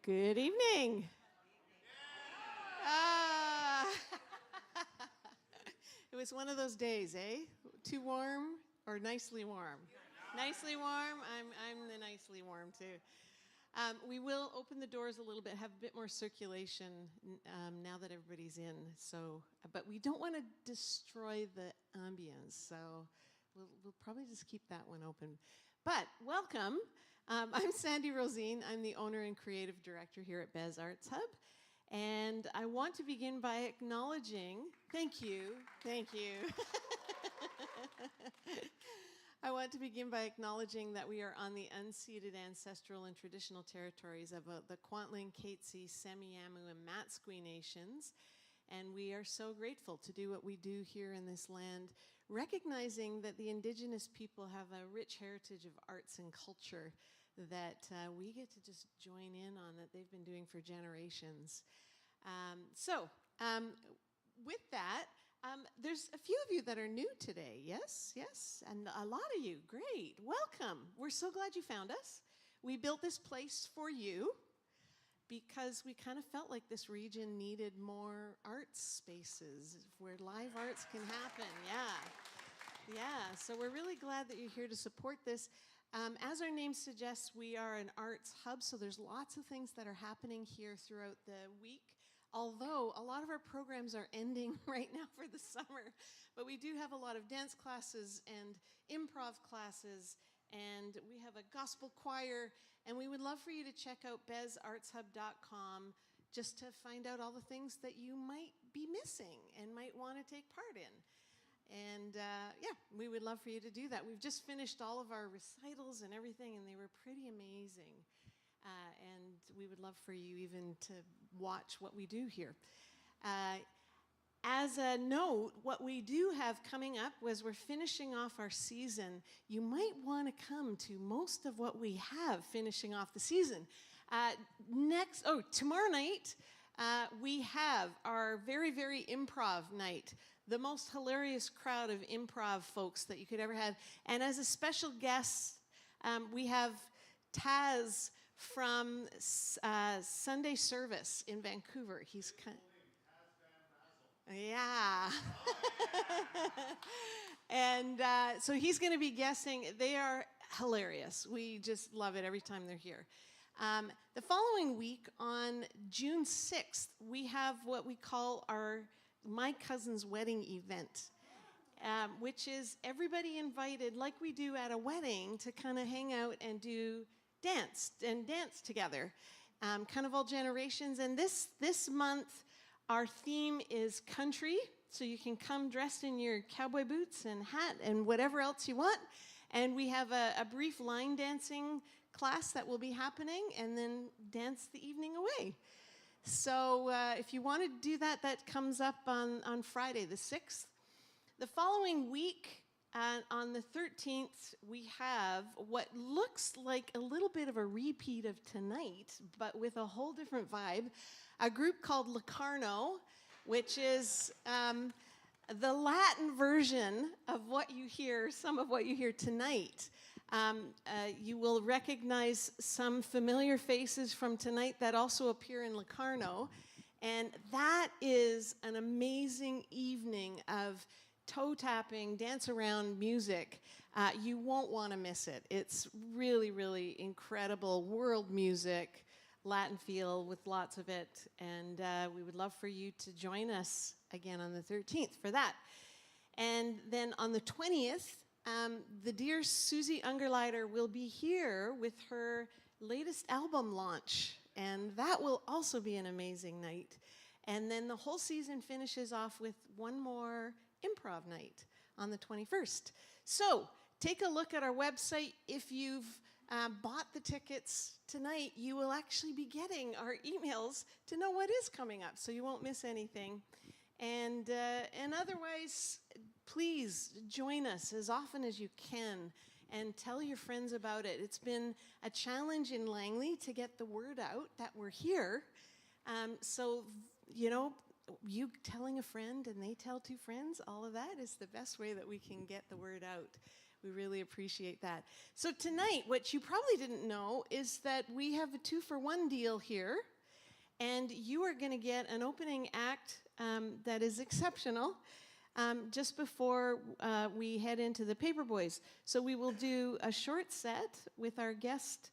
Good evening. It was one of those days, eh? Too warm or nicely warm? Nicely warm. I'm the nicely warm too. We will open the doors a little bit, have a bit more circulation now that everybody's in. So, but we don't want to destroy the ambience, so we'll probably just keep that one open. But welcome. I'm Sandy Rosine. I'm the owner and creative director here at Bez Arts Hub. And I want to begin by acknowledging, thank you. I want to begin by acknowledging that we are on the unceded ancestral and traditional territories of the Kwantlen, Katzie, Semiahmoo, and Matsqui nations. And we are so grateful to do what we do here in this land, recognizing that the Indigenous people have a rich heritage of arts and culture that we get to just join in on, that they've been doing for generations. With that, there's a few of you that are new today, yes, and a lot of you, great, welcome. We're so glad you found us. We built this place for you because we kind of felt like this region needed more arts spaces where live arts can happen, yeah, so we're really glad that you're here to support this. As our name suggests, we are an arts hub, so there's lots of things that are happening here throughout the week. Although a lot of our programs are ending right now for the summer, but we do have a lot of dance classes and improv classes, and we have a gospel choir, and we would love for you to check out bezartshub.com just to find out all the things that you might be missing and might want to take part in. And we would love for you to do that. We've just finished all of our recitals and everything, and they were pretty amazing. And we would love for you even to watch what we do here. As a note, what we do have coming up was we're finishing off our season. You might want to come to most of what we have finishing off the season. Tomorrow night, we have our very, very improv night. The most hilarious crowd of improv folks that you could ever have. And as a special guest, we have Taz from Sunday Service in Vancouver. He's kind of, yeah. And so he's going to be guessing. They are hilarious. We just love it every time they're here. The following week, on June 6th, we have what we call our My Cousin's Wedding event, which is everybody invited, like we do at a wedding, to kind of hang out and do dance together, kind of all generations. And this month, our theme is country, so you can come dressed in your cowboy boots and hat and whatever else you want. And we have a brief line dancing class that will be happening, and then dance the evening away. So if you want to do that, that comes up on Friday, the 6th. The following week, on the 13th, we have what looks like a little bit of a repeat of tonight, but with a whole different vibe, a group called Locarno, which is the Latin version of what you hear, some of what you hear tonight. You will recognize some familiar faces from tonight that also appear in Locarno, and that is an amazing evening of toe-tapping, dance-around music. You won't want to miss it. It's really, really incredible world music, Latin feel with lots of it, and we would love for you to join us again on the 13th for that. And then on the 20th, the dear Susie Ungerleider will be here with her latest album launch, and that will also be an amazing night. And then the whole season finishes off with one more improv night on the 21st. So take a look at our website. If you've bought the tickets tonight, you will actually be getting our emails to know what is coming up, so you won't miss anything. And otherwise, please join us as often as you can and tell your friends about it. It's been a challenge in Langley to get the word out that we're here. So, you know, you telling a friend and they tell two friends, all of that is the best way that we can get the word out. We really appreciate that. So tonight, what you probably didn't know is that we have a 2-for-1 deal here, and you are going to get an opening act that is exceptional just before we head into the Paperboys. So we will do a short set with our guest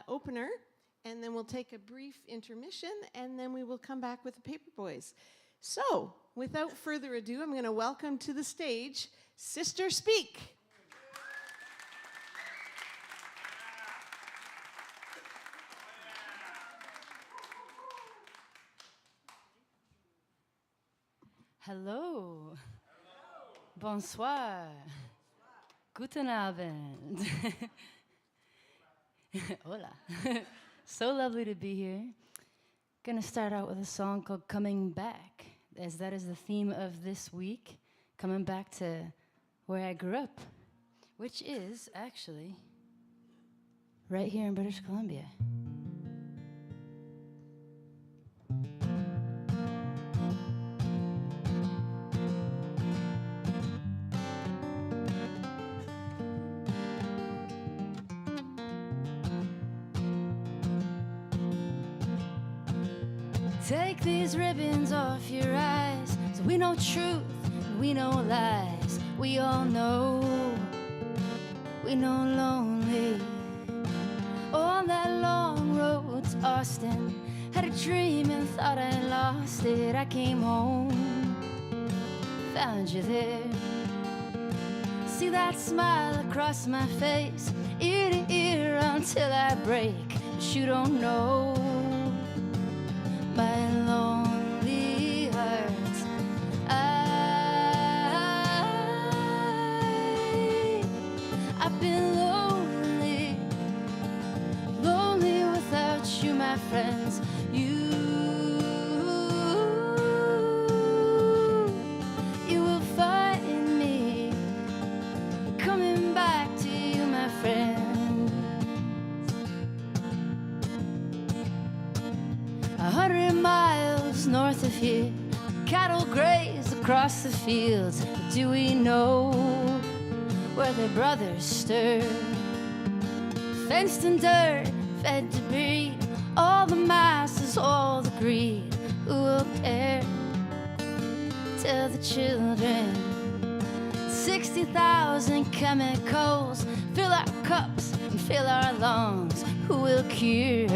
opener, and then we'll take a brief intermission, and then we will come back with the Paperboys. So, without further ado, I'm going to welcome to the stage Sister Speak. Hello. Bonsoir. Guten Abend. Hola. So lovely to be here. Gonna start out with a song called Coming Back, as that is the theme of this week, coming back to where I grew up, which is actually right here in British Columbia. Take these ribbons off your eyes, so we know truth, and we know lies. We all know, we know lonely. On that long road to Austin, had a dream and thought I lost it. I came home, found you there. See that smile across my face, ear to ear until I break. But you don't know my lonely heart. I've been lonely, lonely without you, my friends. You will find me coming back to you, my friends. 100 miles north of here, cattle graze across the fields. But do we know where their brothers stir? Fenced in dirt, fed to breed, all the masses, all the greed. Who will care? Tell the children. 60,000 chemicals fill our cups and fill our lungs. Who will cure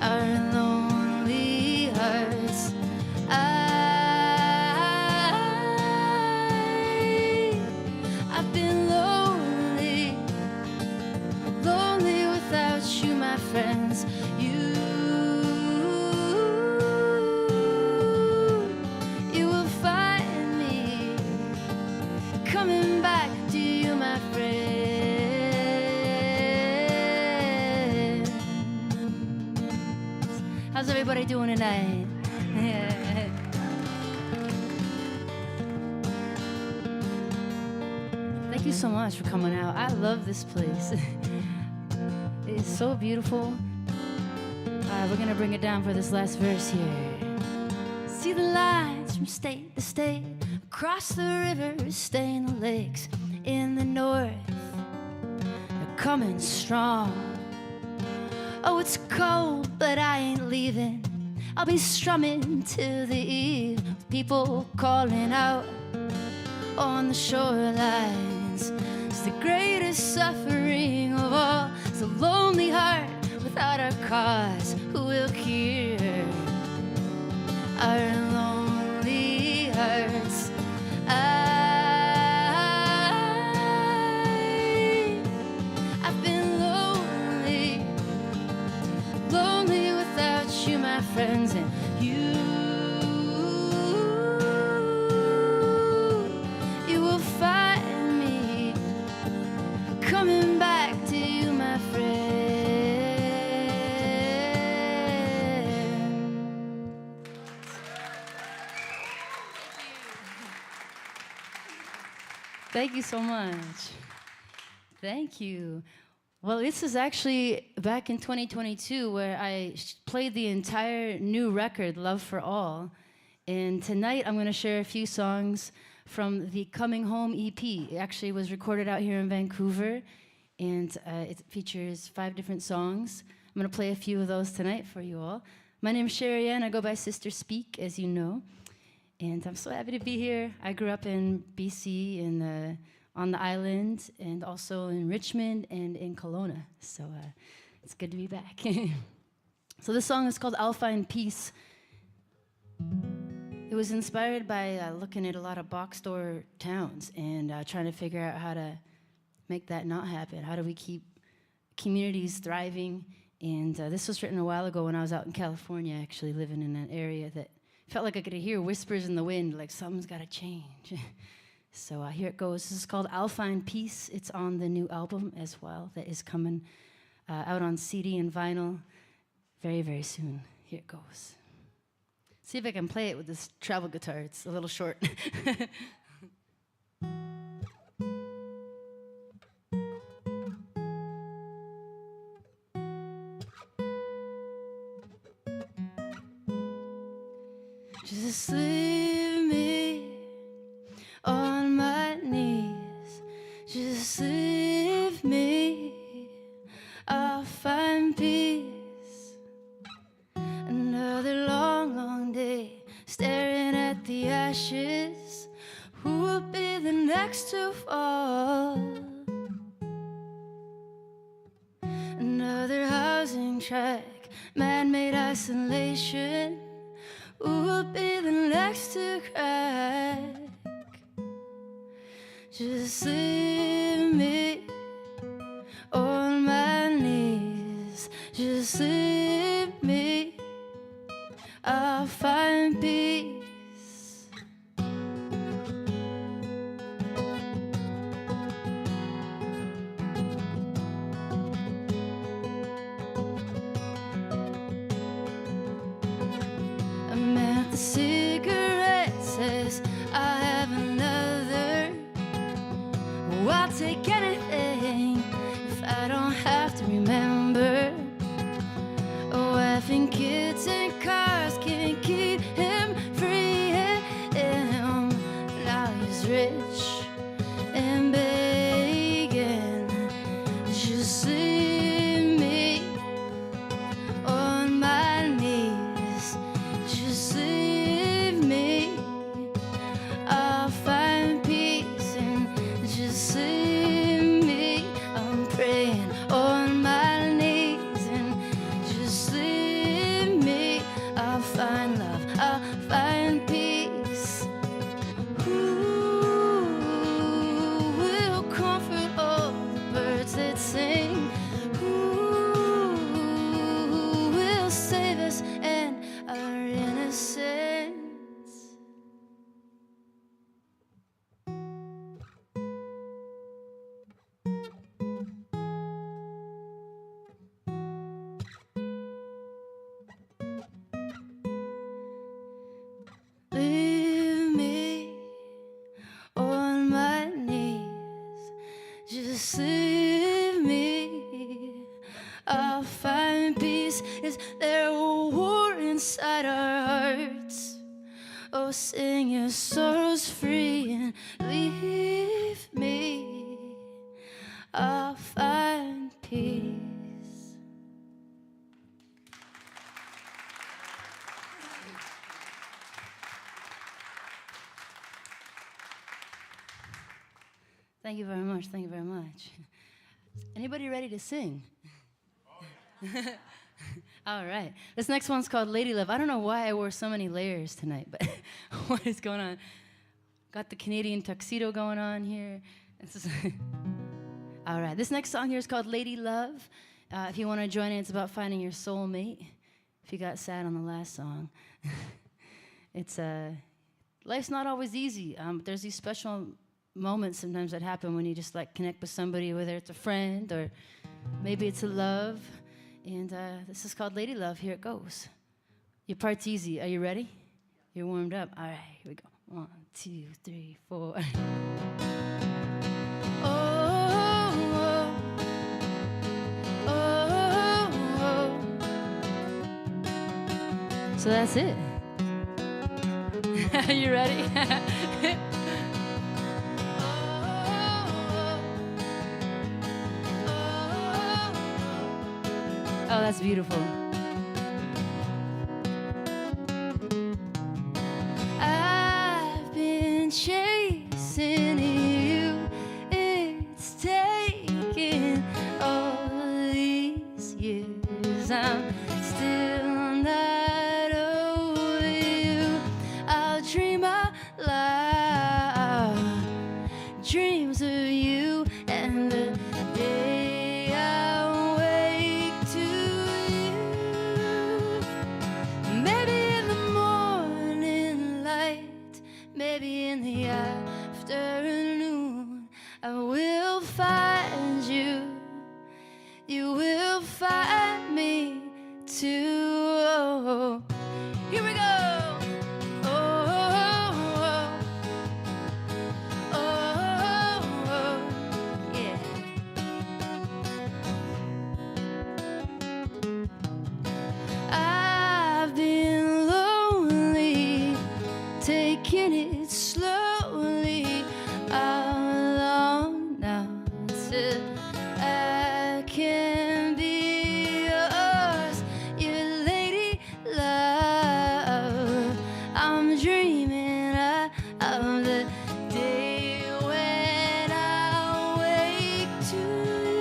our lonely hearts? I've been lonely, lonely without you, my friends. You will find me coming back to you, my friends. How's everybody doing tonight? Yeah. Thank you so much for coming out. I love this place. It's so beautiful. We're gonna bring it down for this last verse here. See the lines from state to state, across the rivers, stay in the lakes. In the north, they're coming strong. Oh, it's cold, but I ain't leaving. I'll be strumming till the eve, with people calling out on the shorelines. It's the greatest suffering of all. It's a lonely heart without a cause. Who will cure our lonely hearts? I've been lonely, lonely without you, my friends. And you will find me coming back to you, my friend. Thank you so much. Thank you. Well, this is actually back in 2022 where I played the entire new record, Love for All. And tonight I'm going to share a few songs from the Coming Home EP. It actually was recorded out here in Vancouver, and it features 5 different songs. I'm going to play a few of those tonight for you all. My name's Sherry Ann. I go by Sister Speak, as you know, and I'm so happy to be here. I grew up in BC, on the island, and also in Richmond and in Kelowna, so it's good to be back. So this song is called I'll Find Peace. It was inspired by looking at a lot of box store towns and trying to figure out how to make that not happen. How do we keep communities thriving? And this was written a while ago when I was out in California, actually living in an area that felt like I could hear whispers in the wind, like something's got to change. So here it goes. This is called I'll Find Peace. It's on the new album as well that is coming out on CD and vinyl very, very soon. Here it goes. See if I can play it with this travel guitar. It's a little short. Just leave me on my knees. Just leave me. I'll find peace. Another long, long day, staring at the ashes. Who will be the next to fall? Another housing track, man-made isolation. Who will be the next to crack? Just leave me on my knees. Just leave me. I'll find peace. A man with a cigarette says, I have another. Oh, I'll take anything if I don't have to remember. A wife and kids and cars can't keep him free. And now he's rich and begging. Just leave me on my knees. Just leave me. I'll find peace and just leave me. I'm praying on my knees and just leave me. I'll find love, I'll find peace. Who will comfort all the birds that sing? Who will save us and our innocence? Leave me on my knees. Just leave me. I'll find peace. Is there a war inside our hearts? Oh, sing your sorrows free and leave me. I'll find peace. Thank you very much. Thank you very much. Anybody ready to sing? All right. This next one's called Lady Love. I don't know why I wore so many layers tonight, but what is going on? Got the Canadian tuxedo going on here. All right. This next song here is called Lady Love. If you want to join in, it's about finding your soulmate. If you got sad on the last song. It's life's not always easy. There's these special moments sometimes that happen when you just like connect with somebody, whether it's a friend or maybe it's a love. And this is called Lady Love. Here it goes. Your part's easy. Are you ready? You're warmed up. All right, here we go. 1, 2, 3, 4. Oh, oh, oh, oh. So that's it. Are you ready? Oh, that's beautiful. I've been chasing you. It's taken all these years. I'm still not over you. I'll dream out loud dreams of you, and the day I wake to you. Maybe in the morning light, maybe in the afternoon, I will find you. You will find me too. Oh, here we go. I've been lonely, taking it slowly. How long now till I can be yours, your lady love? I'm dreaming of the day when I wake to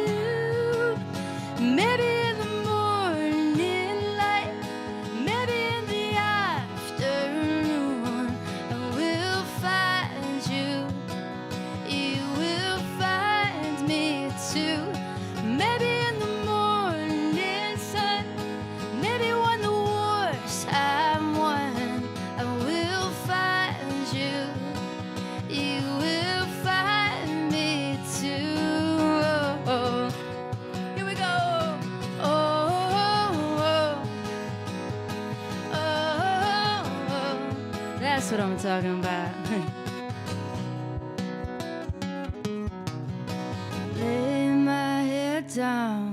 you. Maybe in the morning light, maybe in the afternoon, I will find you. You will find me too. Maybe in the morning sun, maybe when the wars have won, I will find you. You will find me too. Oh, here we go. Oh, that's what I'm talking about. Lay my head down,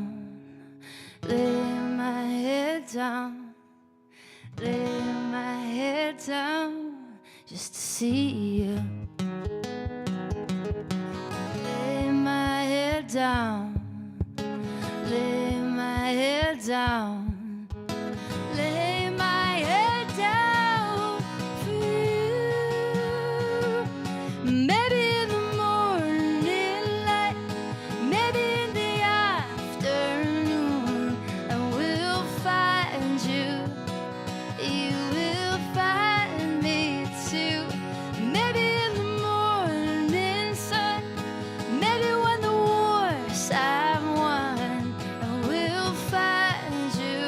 lay my head down, lay my head down just to see you. Lay my head down, lay my head down, lay my head down for you. Maybe in the morning light, maybe in the afternoon, I will find you. You will find me too. Maybe in the morning sun, maybe when the wars have won, I will find you,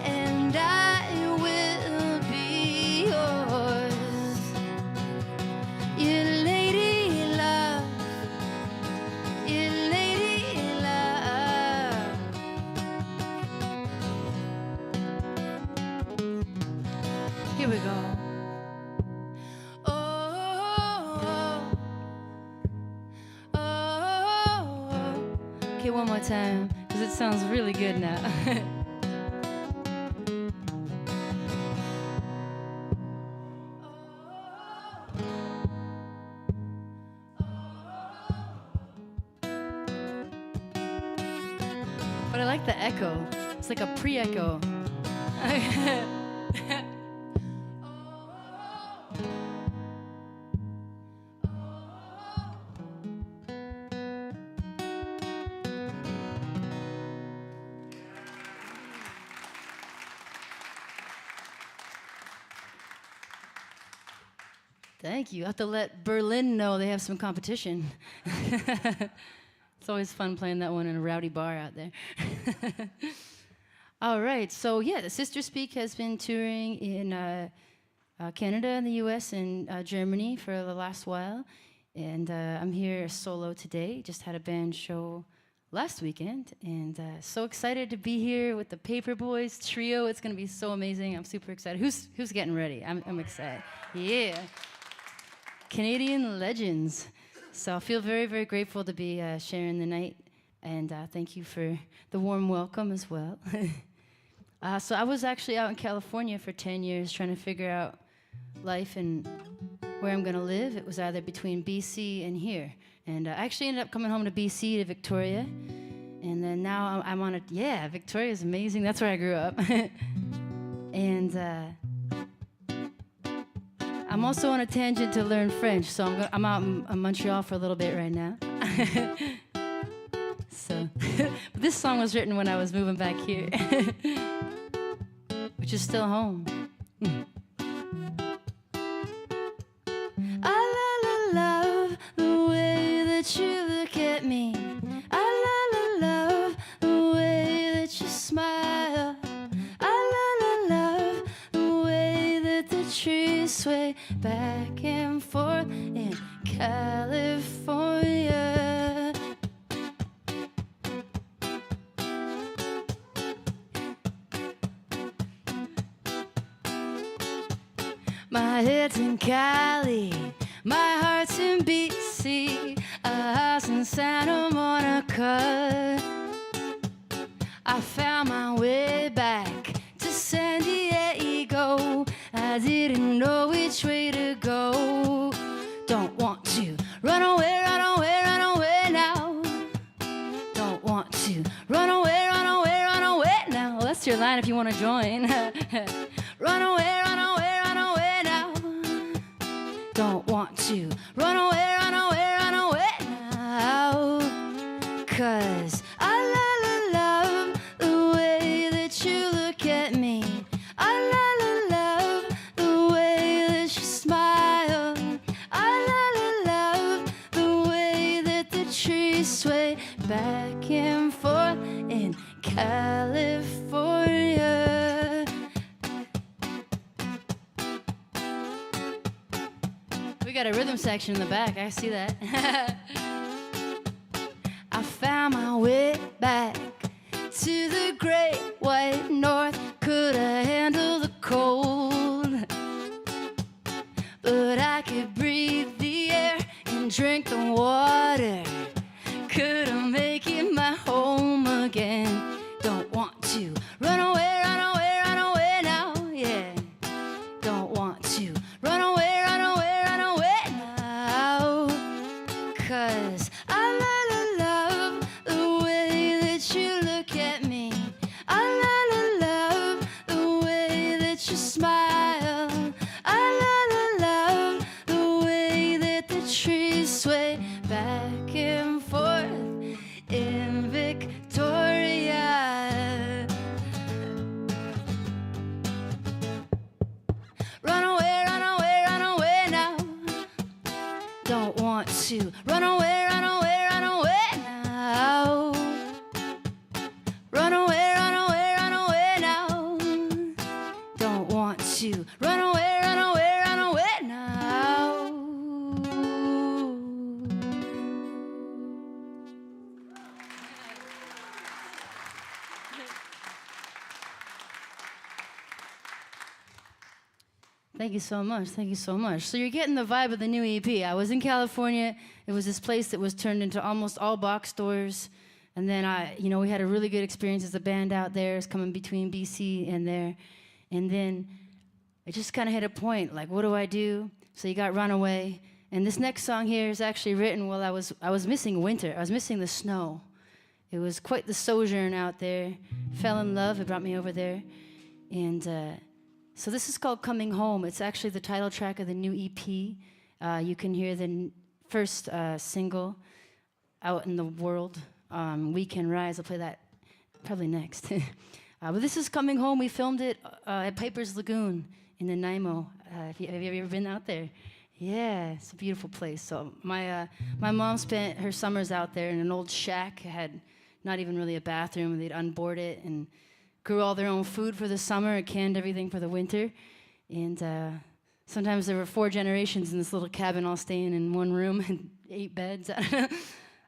and I will be yours, your lady love, your lady love. Here we go. Oh, oh, oh. Okay, one more time, because it sounds really good now. But I like the echo. It's like a pre-echo. Thank you. I have to let Berlin know they have some competition. It's always fun playing that one in a rowdy bar out there. All right, so yeah, the Sister Speak has been touring in Canada and the US and Germany for the last while. And I'm here solo today. Just had a band show last weekend. And so excited to be here with the Paperboys trio. It's going to be so amazing. I'm super excited. Who's getting ready? I'm excited. Yeah. Canadian legends. So I feel very, very grateful to be sharing the night. And thank you for the warm welcome as well. So I was actually out in California for 10 years trying to figure out life and where I'm going to live. It was either between BC and here. And I actually ended up coming home to BC, to Victoria. And then now I'm on a, yeah, Victoria's amazing. That's where I grew up. And I'm also on a tangent to learn French, so I'm out in Montreal for a little bit right now. So, but this song was written when I was moving back here, which is still home. I love the way that you look at me. I love the way that you smile. I love the way that the trees sway back and forth in California. My head's in Cali, my heart's in BC, a house in Santa Monica. I found my way back to San Diego. I didn't know which way to go. Don't want to run away, run away, run away now. Don't want to run away, run away, run away now. Well, that's your line if you want to join. Run away, run away, run away now. Don't want to run away, run away, run away now. 'Cause I love the way that you look at me. I love the way that you smile. I love the way that the trees sway back and forth in California. We got a rhythm section in the back, I see that. I found my way back to the great white north. Could I handle the cold? But I could breathe the air and drink the water. Could I make it my home again? Don't want to run away, run away, run away now, yeah. Don't want to run away, run away, run away now. 'Cause I love the way that you look at me. I love the way that you smile. I love the way that the trees sway back and forth in Victoria. Run away, run away, run away now. Don't want to run away, run away, run away now. Run away, run away, run away now. Don't want to run away, run away, run away now. Thank you so much. Thank you so much. So you're getting the vibe of the new EP. I was in California. It was this place that was turned into almost all box stores. And then we had a really good experience as a band out there. It's coming between BC and there. And then it just kind of hit a point, like, what do I do? So you got Runaway. And this next song here is actually written while I was missing winter. I was missing the snow. It was quite the sojourn out there. Fell in love. It brought me over there. And so this is called Coming Home. It's actually the title track of the new EP. You can hear the first single, Out in the World, We Can Rise. I'll play that probably next. But this is Coming Home. We filmed it at Piper's Lagoon in Nanaimo. Have you ever been out there? Yeah, it's a beautiful place. So my mom spent her summers out there in an old shack. It had not even really a bathroom. They'd unboard it and grew all their own food for the summer and canned everything for the winter. And sometimes there were 4 generations in this little cabin all staying in one room and 8 beds.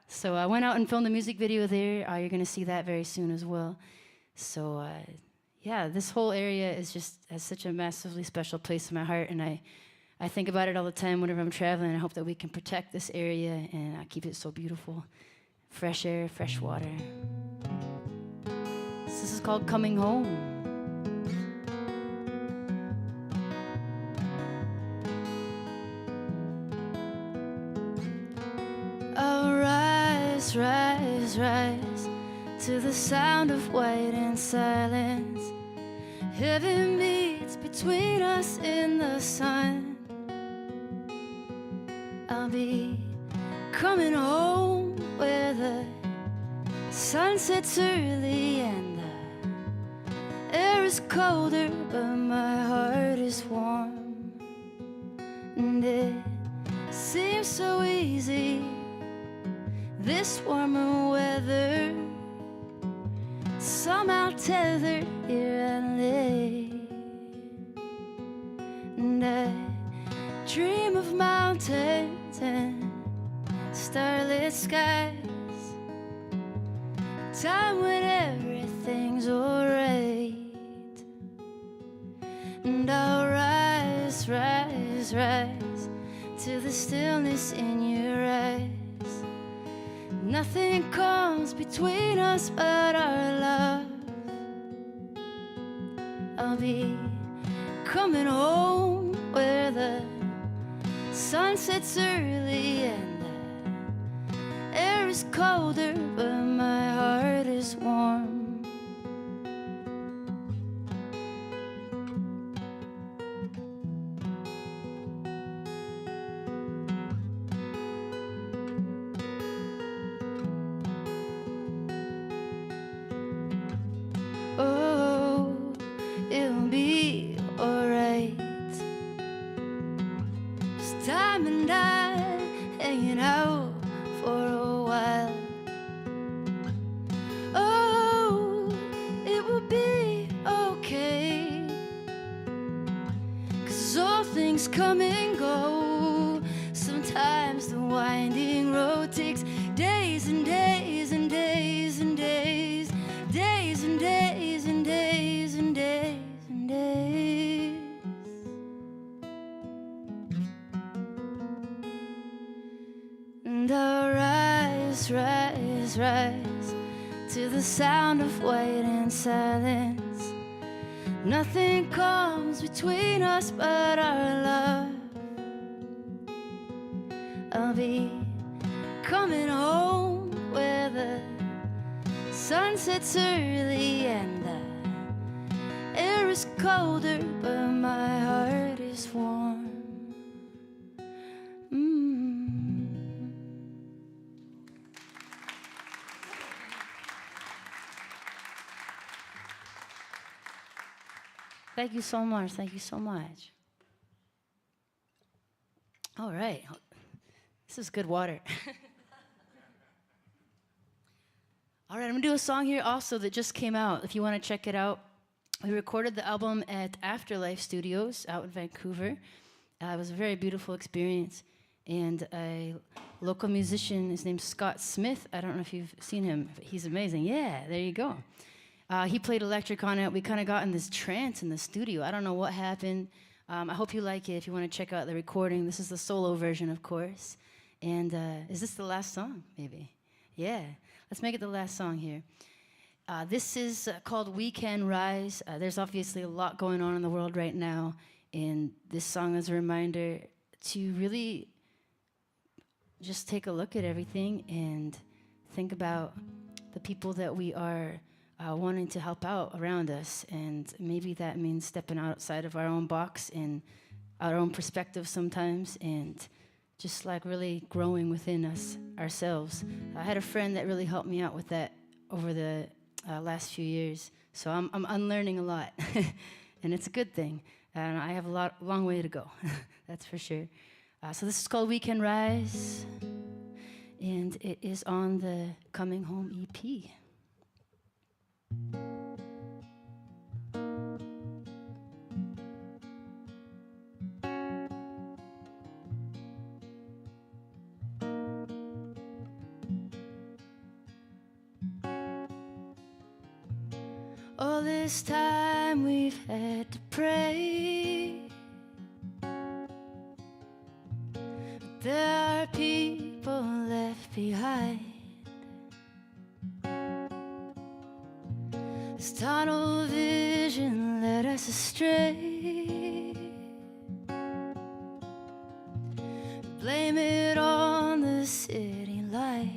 So I went out and filmed a music video there. You're going to see that very soon as well. So yeah, this whole area is just has such a massively special place in my heart, and I think about it all the time whenever I'm traveling. I hope that we can protect this area and keep it so beautiful. Fresh air, fresh water. So this is called Coming Home. Oh, rise, rise, rise, to the sound of white and silence. Heaven meets between us in the sun. I'll be coming home where the sun sets early and the air is colder, but my heart is warm. And it seems so easy, this warmer weather, somehow tethered here and late. And I dream of mountains and starlit skies, time when everything's alright. And I'll rise, rise, rise to the stillness in your eyes. Nothing comes between us but our love. I'll be coming home where the sun sets early and the air is colder, but my heart is warm. Oh, it'll be alright. Just time and I hanging out for a while. Oh, it will be okay, 'cause all things come and go. Sometimes the winding road takes days and days and days and days, days and days and days and days and days. And I'll rise, rise, rise to the sound of white and silence. Nothing comes between us but our love. I'll be coming home where the sun sets early and the air is colder, but my heart is warm. Thank you so much. Thank you so much. All right. This is good water. All right, I'm gonna do a song here also that just came out. If you want to check it out, we recorded the album at Afterlife Studios out in Vancouver. It was a very beautiful experience. And a local musician, his name's Scott Smith. I don't know if you've seen him. But he's amazing. Yeah, there you go. He played electric on it. We kind of got in this trance in the studio. I don't know what happened. I hope you like it. If you want to check out the recording, this is the solo version, of course. And is this the last song, maybe? Yeah, let's make it the last song here. This is called We Can Rise. There's obviously a lot going on in the world right now, and this song is a reminder to really just take a look at everything and think about the people that we are wanting to help out around us. And maybe that means stepping outside of our own box and our own perspective sometimes, and just like really growing within us ourselves. I had a friend that really helped me out with that over the last few years. So I'm unlearning a lot, and it's a good thing. And I have a long way to go, that's for sure. So this is called We Can Rise, and it is on the Coming Home EP. All this time we've had to pray, but there are people left behind. This tunnel vision led us astray. Blame it on the city life.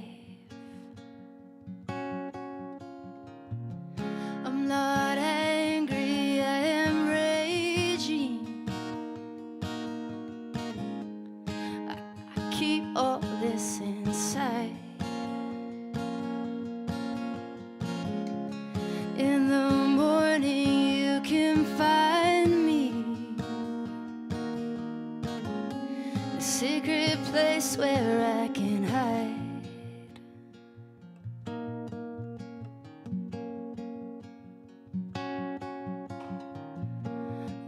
place where I can hide.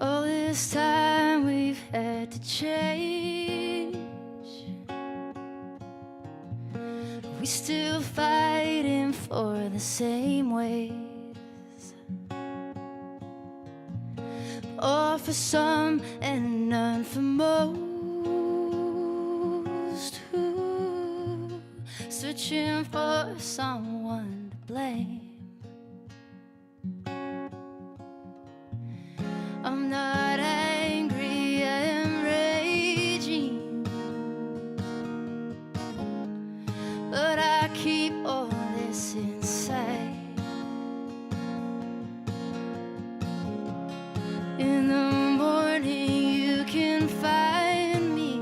All this time we've had to change. We still fighting for the same ways. All for some and none for most. Ooh, searching for someone to blame. I'm not angry, I am raging, but I keep all this inside. In the morning you can find me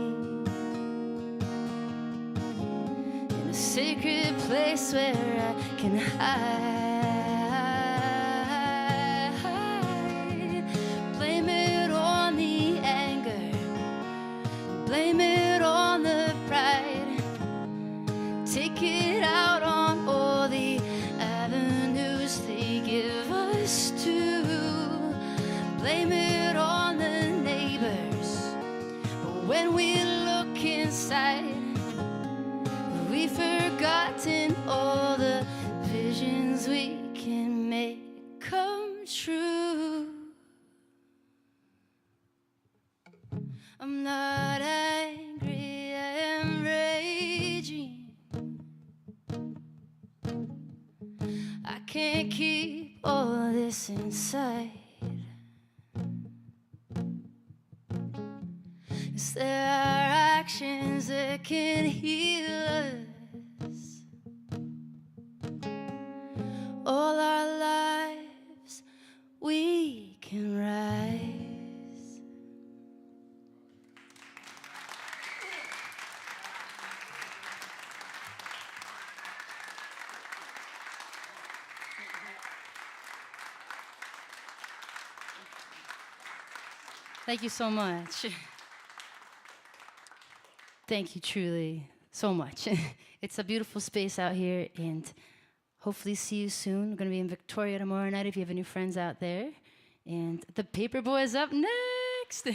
in a sacred place where I can hide. Blame it on the anger, blame it on the pride. Take it out on all the avenues they give us to. Blame it on the neighbors, but when we look inside, we've forgotten all the visions we can make come true. I'm not angry, I am raging. I can't keep all this inside. 'Cause there are actions that can heal us. All our lives we can rise. Thank you so much. Thank you truly so much. It's a beautiful space out here, and hopefully see you soon. We're going to be in Victoria tomorrow night if you have any friends out there. And the Paperboys up next. Yeah.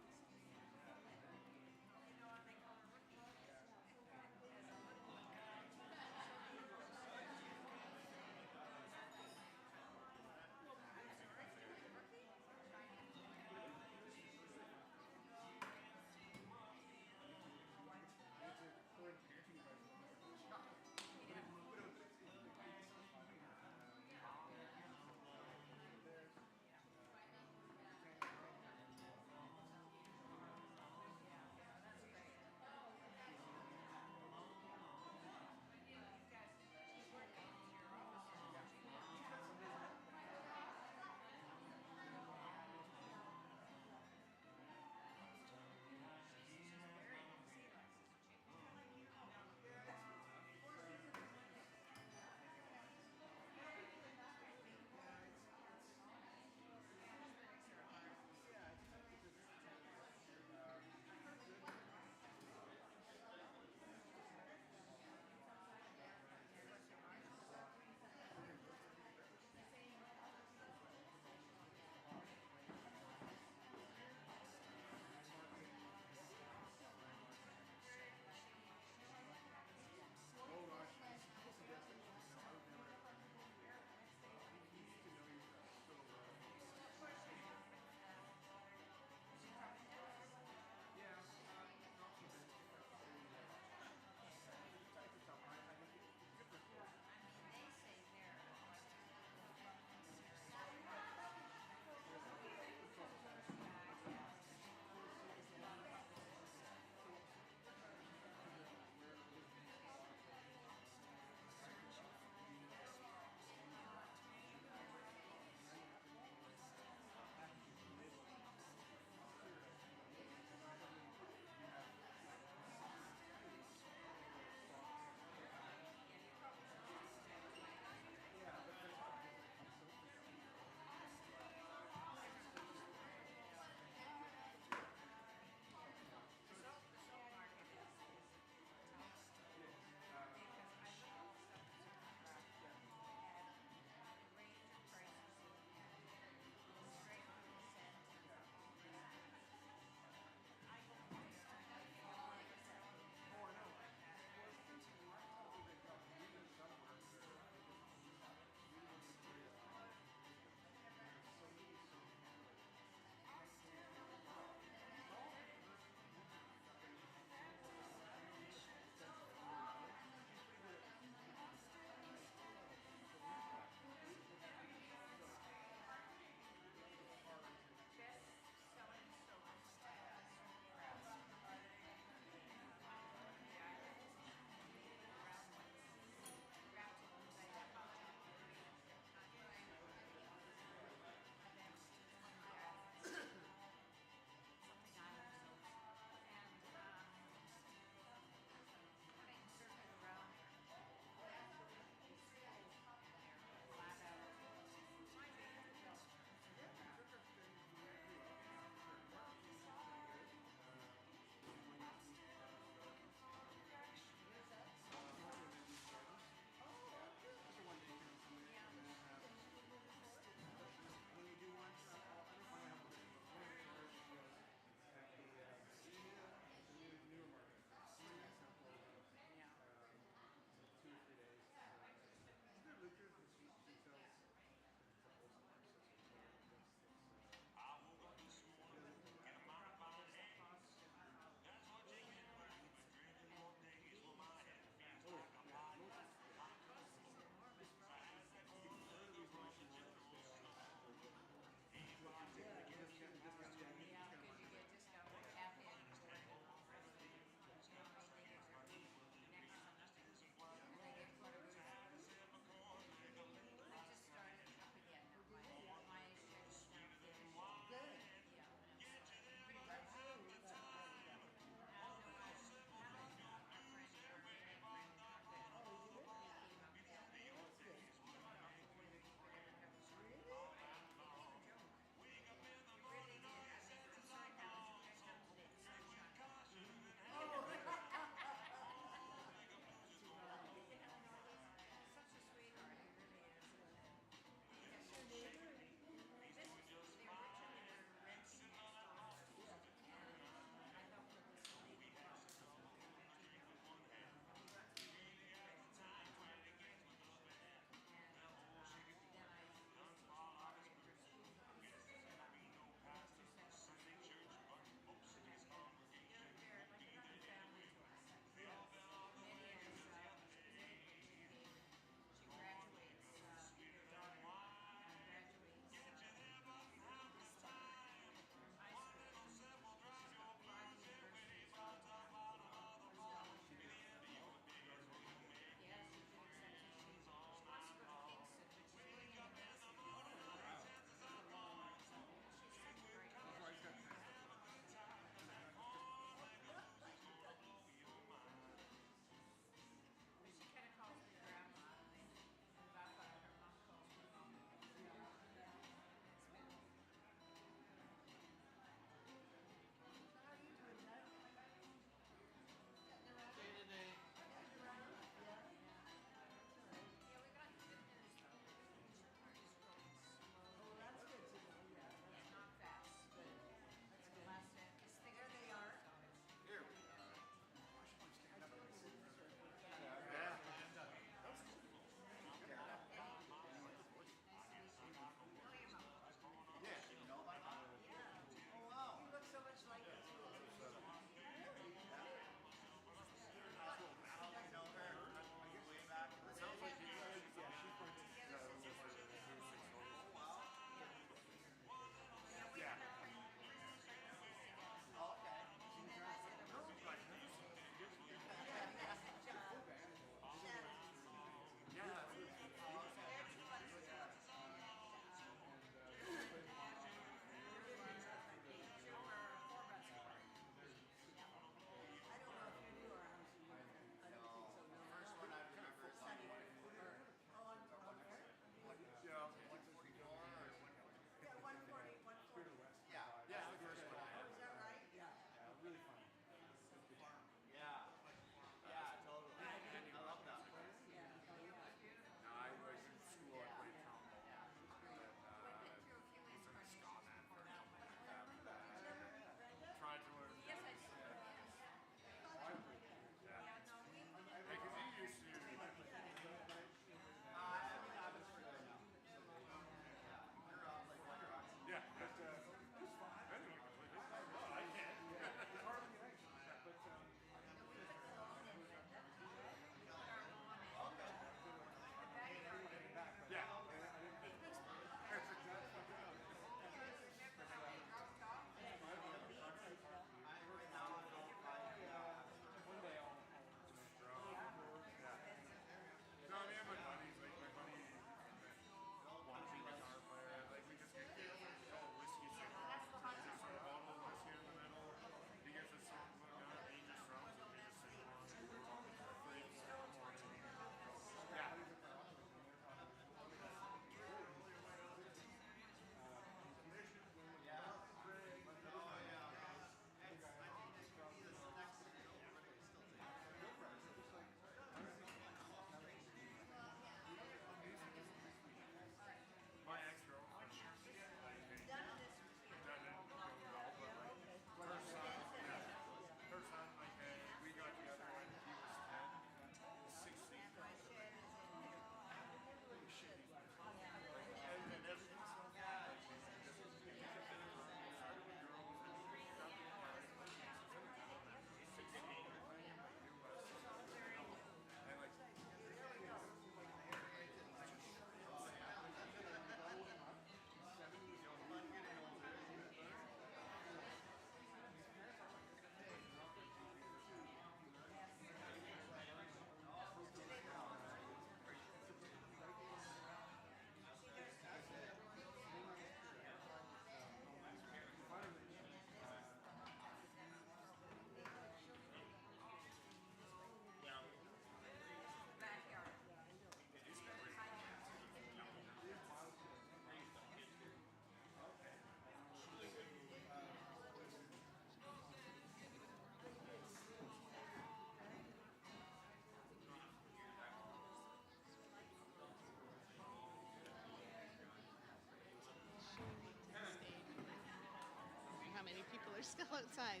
we're still outside.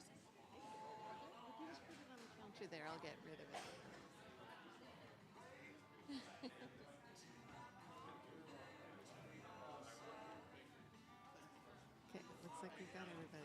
You can just put it on the counter there. I'll get rid of it. Okay, looks like we've got everybody.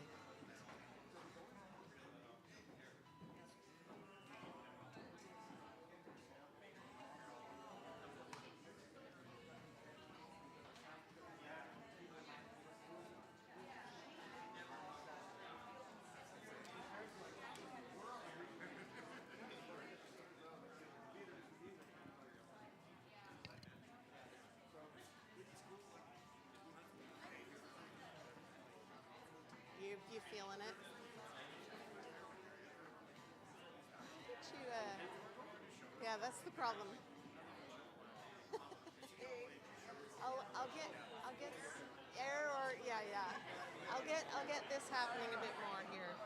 You feeling it? Yeah, that's the problem. I'll get air or yeah. I'll get this happening a bit more here.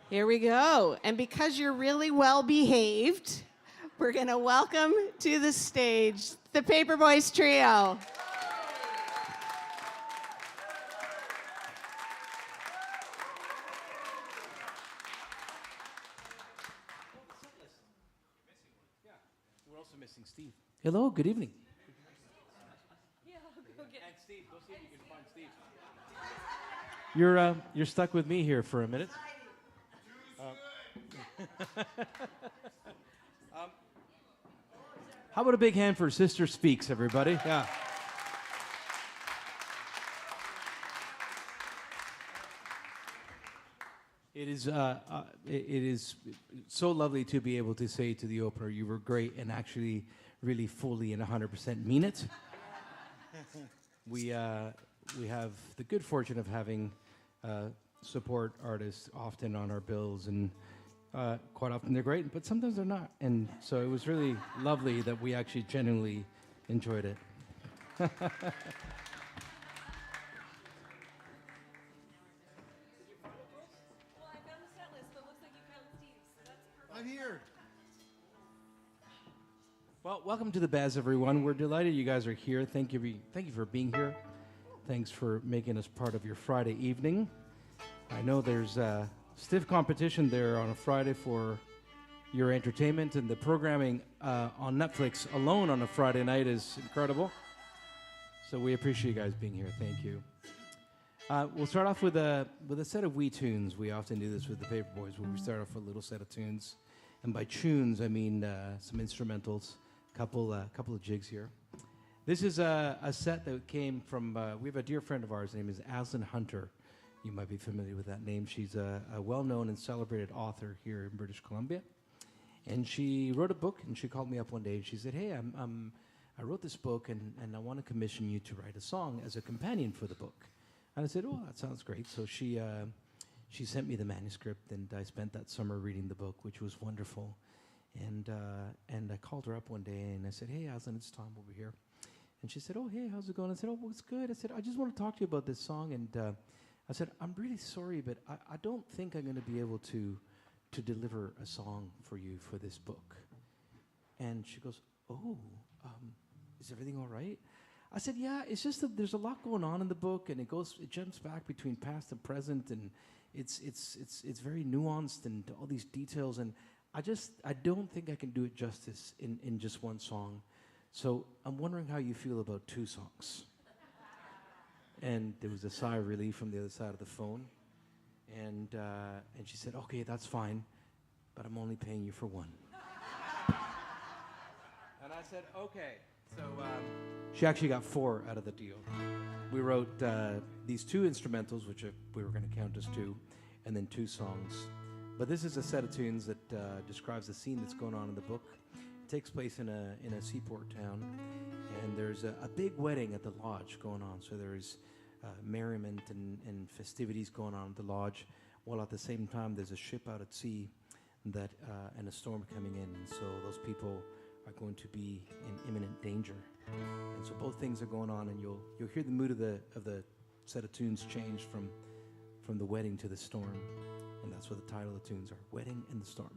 Here we go. And because you're really well behaved, we're going to welcome to the stage the Paperboys trio. We're also missing Steve. Hello, good evening. Yeah, I'll go get And Steve, go see if you can find Steve. You're stuck with me here for a minute. How about a big hand for Sister Speaks, everybody? Yeah. It is so lovely to be able to say to the opener, you were great, and actually really fully and 100% mean it. We have the good fortune of having support artists often on our bills, and quite often they're great, but sometimes they're not. And so it was really lovely that we actually genuinely enjoyed it. I'm here. Well, welcome to the Bez, everyone. We're delighted you guys are here. Thank you for being here. Thanks for making us part of your Friday evening. I know there's stiff competition there on a Friday for your entertainment, and the programming on Netflix alone on a Friday night is incredible. So we appreciate you guys being here. Thank you. We'll start off with a set of wee tunes. We often do this with the Paperboys, where we start off with a little set of tunes, and by tunes I mean some instrumentals, couple of jigs here. This is a set that came from. We have a dear friend of ours. Her name is Aslan Hunter. You might be familiar with that name. She's a well-known and celebrated author here in British Columbia, and she wrote a book. And she called me up one day and she said, "Hey, I wrote this book, and I want to commission you to write a song as a companion for the book." And I said, "Oh, that sounds great." So she sent me the manuscript, and I spent that summer reading the book, which was wonderful. And I called her up one day and I said, "Hey, Aslan, it's Tom over here." And she said, "Oh, hey, how's it going?" I said, "Oh, well, it's good." I said, "I just want to talk to you about this song." And I said, "I'm really sorry, but I don't think I'm going to be able to deliver a song for you for this book." And she goes, "Oh, is everything all right?" I said, "Yeah, it's just that there's a lot going on in the book, and it jumps back between past and present, and it's very nuanced and all these details, and I don't think I can do it justice in just one song. So I'm wondering how you feel about two songs." And there was a sigh of relief from the other side of the phone, and she said, "Okay, that's fine, but I'm only paying you for one." And I said, "Okay." So she actually got 4 out of the deal. We wrote these 2 instrumentals, which we were going to count as 2, and then 2 songs. But this is a set of tunes that describes the scene that's going on in the book. It takes place in a seaport town, and there's a big wedding at the lodge going on. So there's merriment and festivities going on at the lodge, while at the same time there's a ship out at sea that and a storm coming in. And so those people are going to be in imminent danger. And so both things are going on, and you'll hear the mood of the set of tunes change from from the wedding to the storm. And that's what the title of the tunes are, Wedding in the Storm.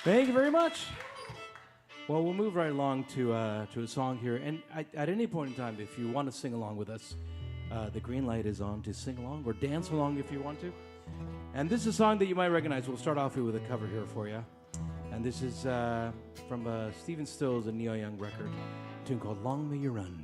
Thank you very much. Well, we'll move right along to a song here. And at any point in time, if you want to sing along with us, the green light is on to sing along or dance along if you want to. And this is a song that you might recognize. We'll start off here with a cover here for you. And this is from Stephen Stills and Neil Young record, a tune called Long May You Run.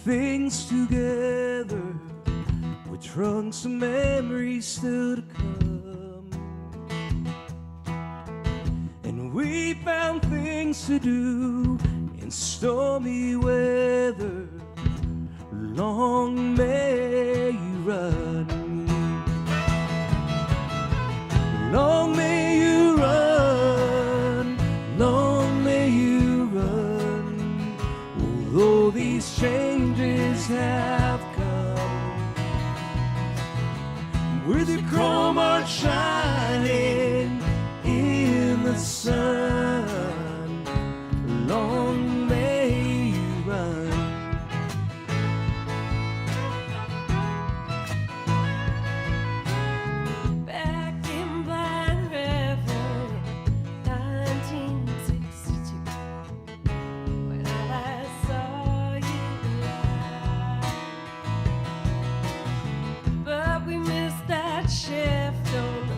Things together, with trunks of memories still to come, and we found things to do in stormy weather. Long may you run. Long may you run, long may you run, although these changes have come. With your chrome heart shining in the sun, long may you run. Back in Blind River, 1962, when I last saw you live. But we missed that shift on the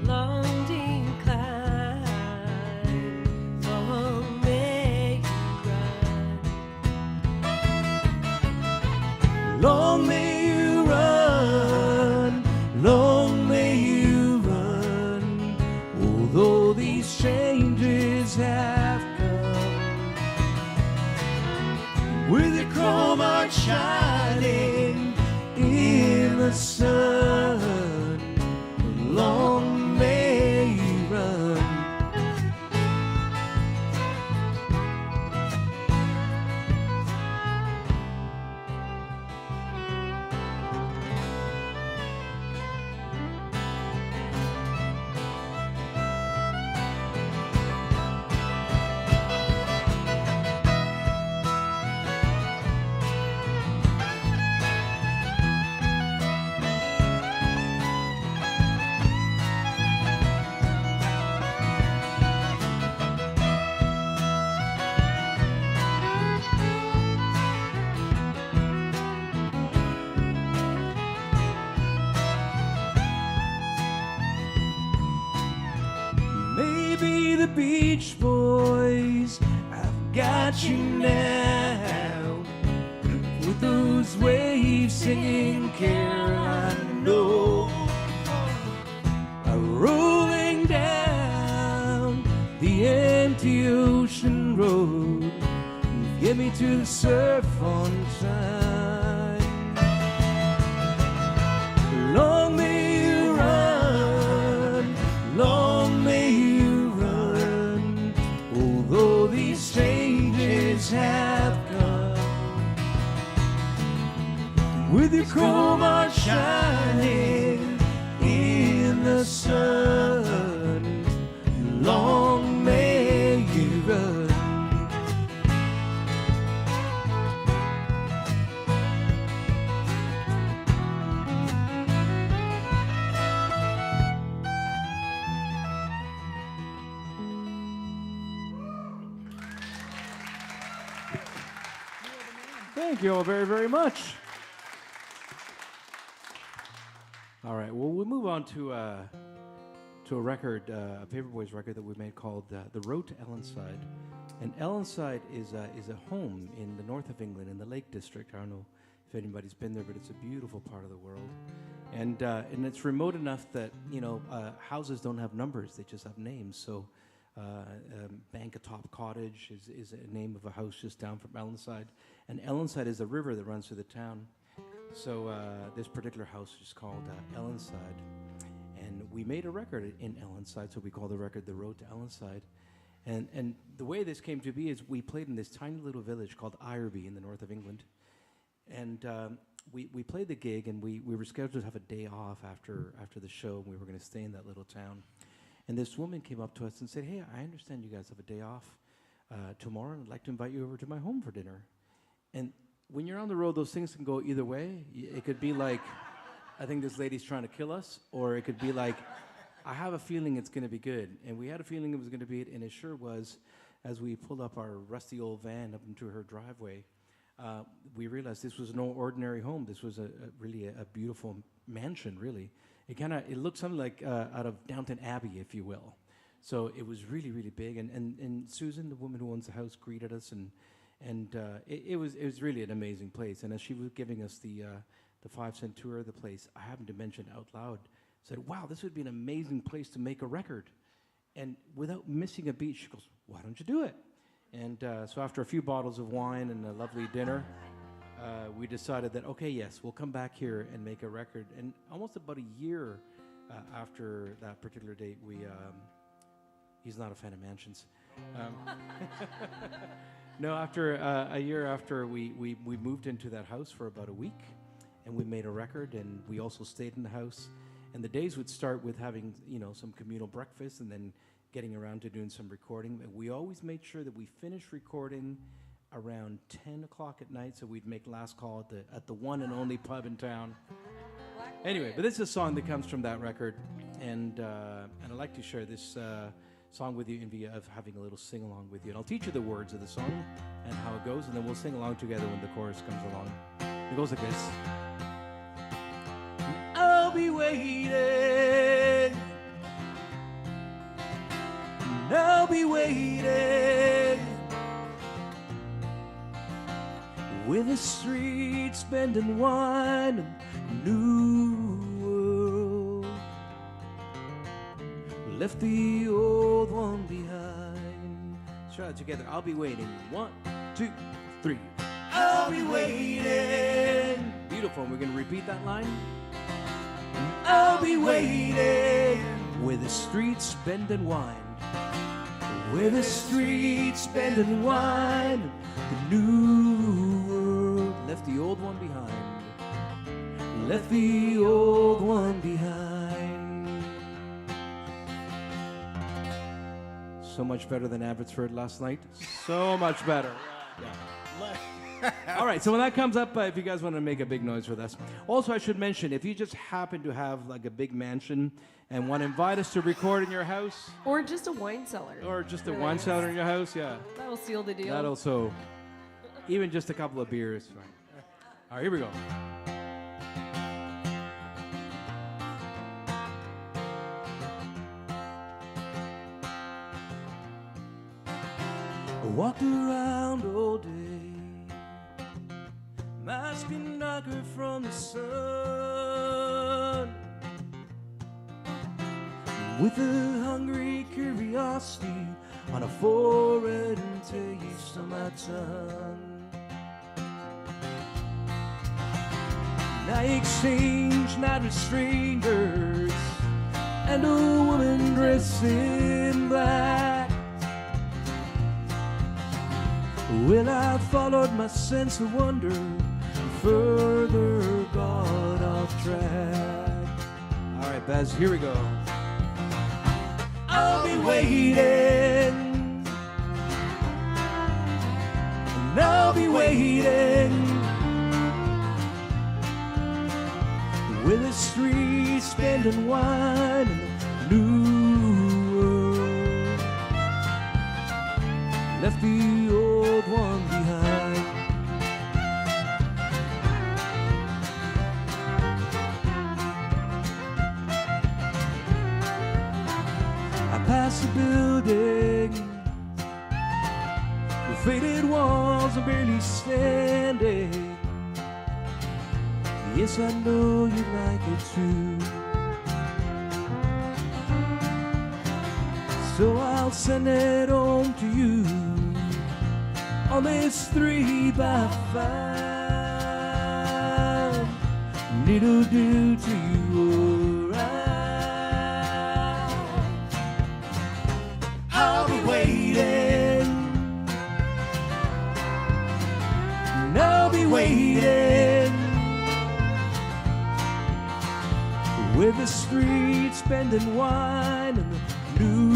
long decline. Long may you run. Long may you run, long may you run, although these changes have come. With your chrome heart shining in the sun, long may you run. Maybe the Beach Boys have got you now, with those waves singing Caroline, no, are rolling down the empty ocean road. Get me to the surf on time. Long may you run, long may you run, although these changes have come. With your chrome heart shining in the sun, long may you run. Thank you all very, very much. All right, well, we'll move on to a record, a Paperboys record that we made called The Road to Ellenside. And Ellenside is a home in the north of England, in the Lake District. I don't know if anybody's been there, but it's a beautiful part of the world. And it's remote enough that, houses don't have numbers, they just have names. So Bankatop Cottage is a name of a house just down from Ellenside. And Ellenside is the river that runs through the town. So this particular house is called Ellenside. And we made a record in Ellenside, so we call the record The Road to Ellenside. And the way this came to be is we played in this tiny little village called Ireby in the north of England. And we played the gig, and we were scheduled to have a day off after the show, and we were going to stay in that little town. And this woman came up to us and said, "Hey, I understand you guys have a day off tomorrow, and I'd like to invite you over to my home for dinner." And when you're on the road, those things can go either way. It could be like, I think this lady's trying to kill us, or it could be like, I have a feeling it's going to be good. And we had a feeling it was going to be it, and it sure was. As we pulled up our rusty old van up into her driveway, we realized this was no ordinary home. This was really a beautiful mansion, really. It looked something like out of Downton Abbey, if you will. So it was really, really big. And Susan, the woman who owns the house, greeted us, and it was really an amazing place. And as she was giving us the 5-cent tour of the place, I happened to mention out loud, said, "Wow, this would be an amazing place to make a record." And without missing a beat, she goes, "Why don't you do it?" And so after a few bottles of wine and a lovely dinner, we decided that, okay, yes, we'll come back here and make a record. And almost about a year after that particular date, he's not a fan of mansions. No, after a year after we moved into that house for about a week, and we made a record, and we also stayed in the house. And the days would start with having, some communal breakfast, and then getting around to doing some recording. And we always made sure that we finished recording around 10 o'clock at night, so we'd make last call at the one and only pub in town. Anyway, but this is a song that comes from that record, and I'd like to share this song with you in via of having a little sing-along with you. And I'll teach you the words of the song and how it goes, and then we'll sing along together when the chorus comes along. It goes like this. I'll be waiting, and I'll be waiting, with the streets bending wine and new world, left the old one behind. Let's try it together. I'll be waiting. 1, 2, 3. I'll be waiting. Beautiful. And we're going to repeat that line. I'll be waiting, where the streets bend and wind, where the streets bend and wind, the new world left the old one behind, left the old one behind. So much better than Abbotsford last night. So much better. All right, so when that comes up, if you guys want to make a big noise with us. Also, I should mention, if you just happen to have like a big mansion and want to invite us to record in your house, Or just a wine cellar. or just a wine cellar in your house, yeah, That'll seal the deal. that also, even just a couple of beers, fine. All right, here we go. I walked around all day, masking knocker from the sun, with a hungry curiosity on a forehead and taste on my tongue. And I exchanged night with strangers and a woman dressed in black. Well, I followed my sense of wonder, further got off track. All right, Bez, here we go. I'll be waiting, and I'll be waiting, with the streets bending wine and the new world left the old one behind. I passed a building with faded walls and barely standing. Yes, I know you'd like it too. So I'll send it home to you on this 3x5. And it'll do to you alright. I'll be waiting, and I'll be waiting, with the streets bending wine and the new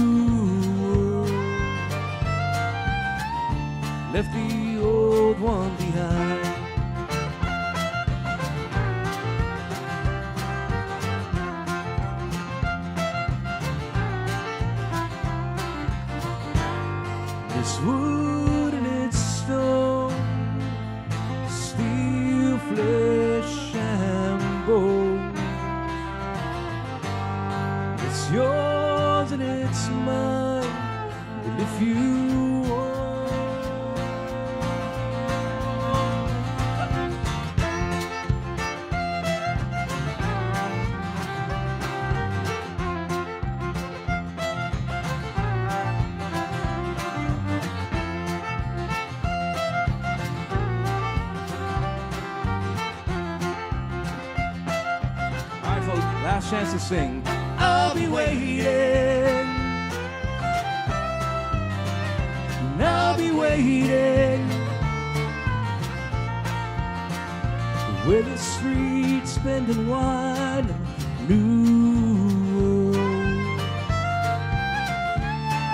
world left the old one behind. It's wood and it's stone, steel, flesh and bone. It's yours and it's mine, and if you want, all right, folks, last chance to sing. I'll be waiting. And I'll be waiting. Where the streets spending wine and new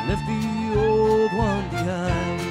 left the old one behind.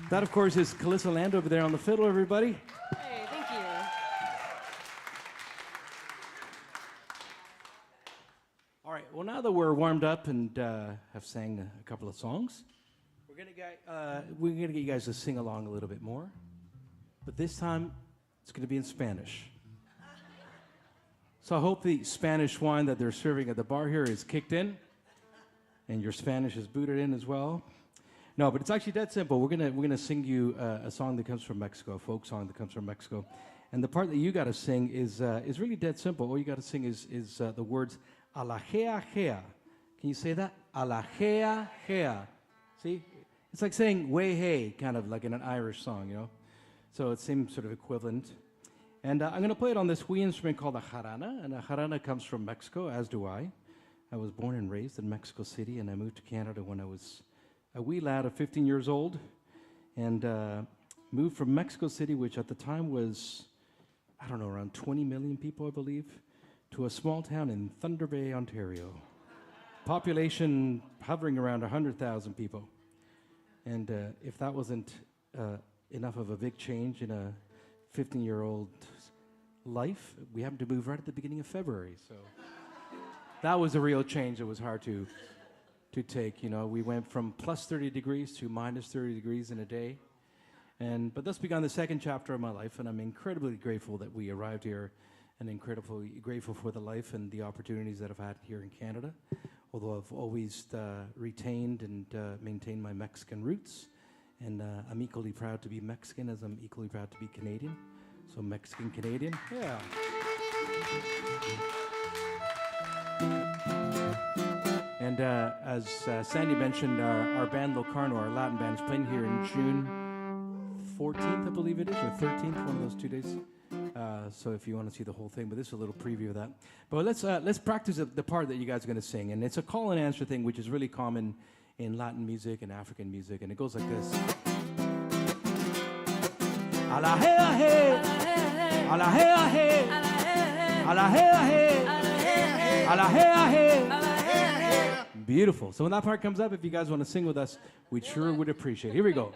That, of course, is Kalissa Landa over there on the fiddle, everybody. Hey, thank you. All right, well, now that we're warmed up and have sang a couple of songs, we're gonna get you guys to sing along a little bit more. But this time, it's gonna be in Spanish. So I hope the Spanish wine that they're serving at the bar here is kicked in, and your Spanish is booted in as well. No, but it's actually that simple. We're gonna sing you a song that comes from Mexico, a folk song that comes from Mexico, and the part that you got to sing is really dead simple. All you got to sing is the words "a la gea gea." Can you say that? "A la gea gea." See, it's like saying "way hey," kind of like in an Irish song, you know. So it seems sort of equivalent. And I'm gonna play it on this wee instrument called a jarana, and a jarana comes from Mexico, as do I. I was born and raised in Mexico City, and I moved to Canada when I was a wee lad of 15 years old, and moved from Mexico City, which at the time was, I don't know, around 20 million people, I believe, to a small town in Thunder Bay, Ontario. Population hovering around 100,000 people. And if that wasn't enough of a big change in a 15-year-old life, we happened to move right at the beginning of February, so that was a real change. It was hard to take, you know. We went from plus 30 degrees to minus 30 degrees in a day. But thus began the second chapter of my life, and I'm incredibly grateful that we arrived here, and incredibly grateful for the life and the opportunities that I've had here in Canada, although I've always retained and maintained my Mexican roots. And I'm equally proud to be Mexican as I'm equally proud to be Canadian. So Mexican-Canadian, yeah. And as Sandy mentioned, our band Locarno, our Latin band, is playing here in June 14th, I believe it is, or 13th, one of those 2 days. So if you want to see the whole thing, but this is a little preview of that. But let's practice the part that you guys are going to sing, and it's a call and answer thing, which is really common in Latin music and African music, and it goes like this. A la hea he, a la hea he, a la hea he, a la hea he. Beautiful. So when that part comes up, if you guys want to sing with us, we sure would appreciate it. Here we go.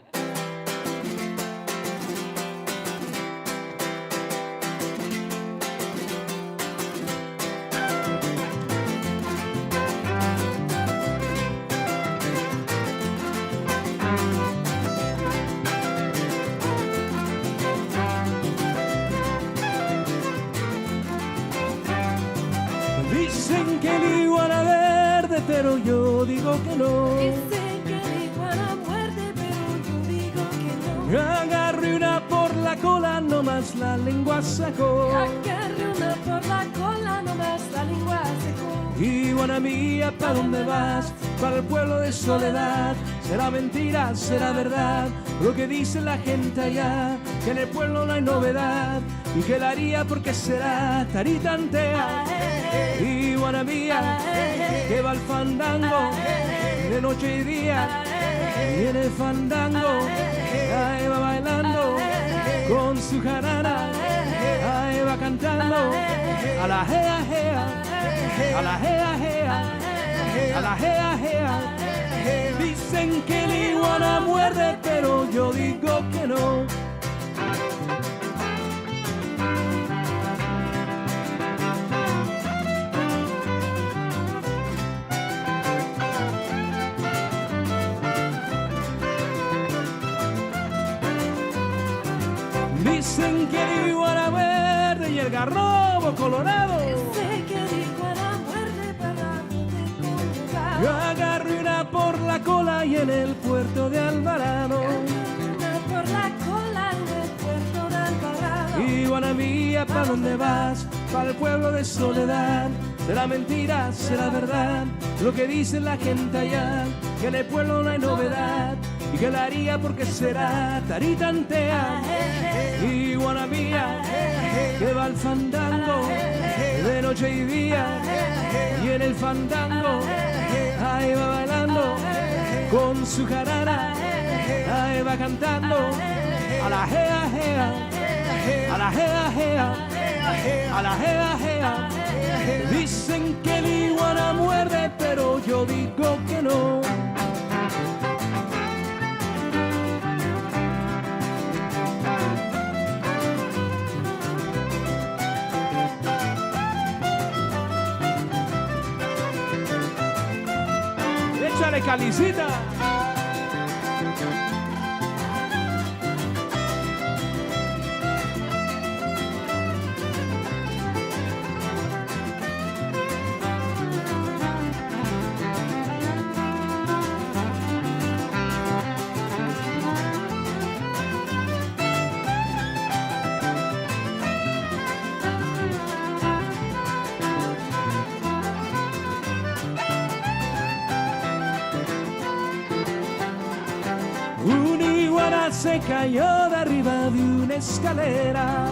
Dicen que el iguana verde, pero yo digo que no. Dicen que el iguana muerde, pero yo digo que no. Agarré una por la cola, nomás la lengua sacó. Agarré una por la cola, nomás la lengua secó. Iguana mía, ¿pa' dónde vas? para el pueblo de Soledad. Será mentira, será verdad, lo que dice la gente allá, que en el pueblo no hay novedad, y que la haría porque será taritantea. Y guanabía, que va al fandango, de noche y día, y en el fandango, ahí va bailando, con su jarana, ahí va cantando, a la jea jea, a la jea jea, a la jea jea. Dicen que la iguana muerde, pero yo digo que no. Dicen que la iguana verde y el garrobo colorado. Sé que la iguana muerde para donde Yo agarro una por la cola y en el puerto de Alvarado. Una por la cola en el puerto de Alvarado. Iguana mía, ¿pa' dónde vas? Para el pueblo de Soledad. Será mentira, será verdad, lo que dice la gente allá, que en el pueblo no hay novedad, y que la haría porque será taritantea. Iguana mía, que va al fandango, de noche y día, y en el fandango, ahí va bailando, con su jarana, ahí va cantando, a la jea jea, a la jea jea, a la jea jea. Dicen que la iguana muerde, pero yo digo que no. Échale calicita. Una iguana se cayó de arriba de una escalera,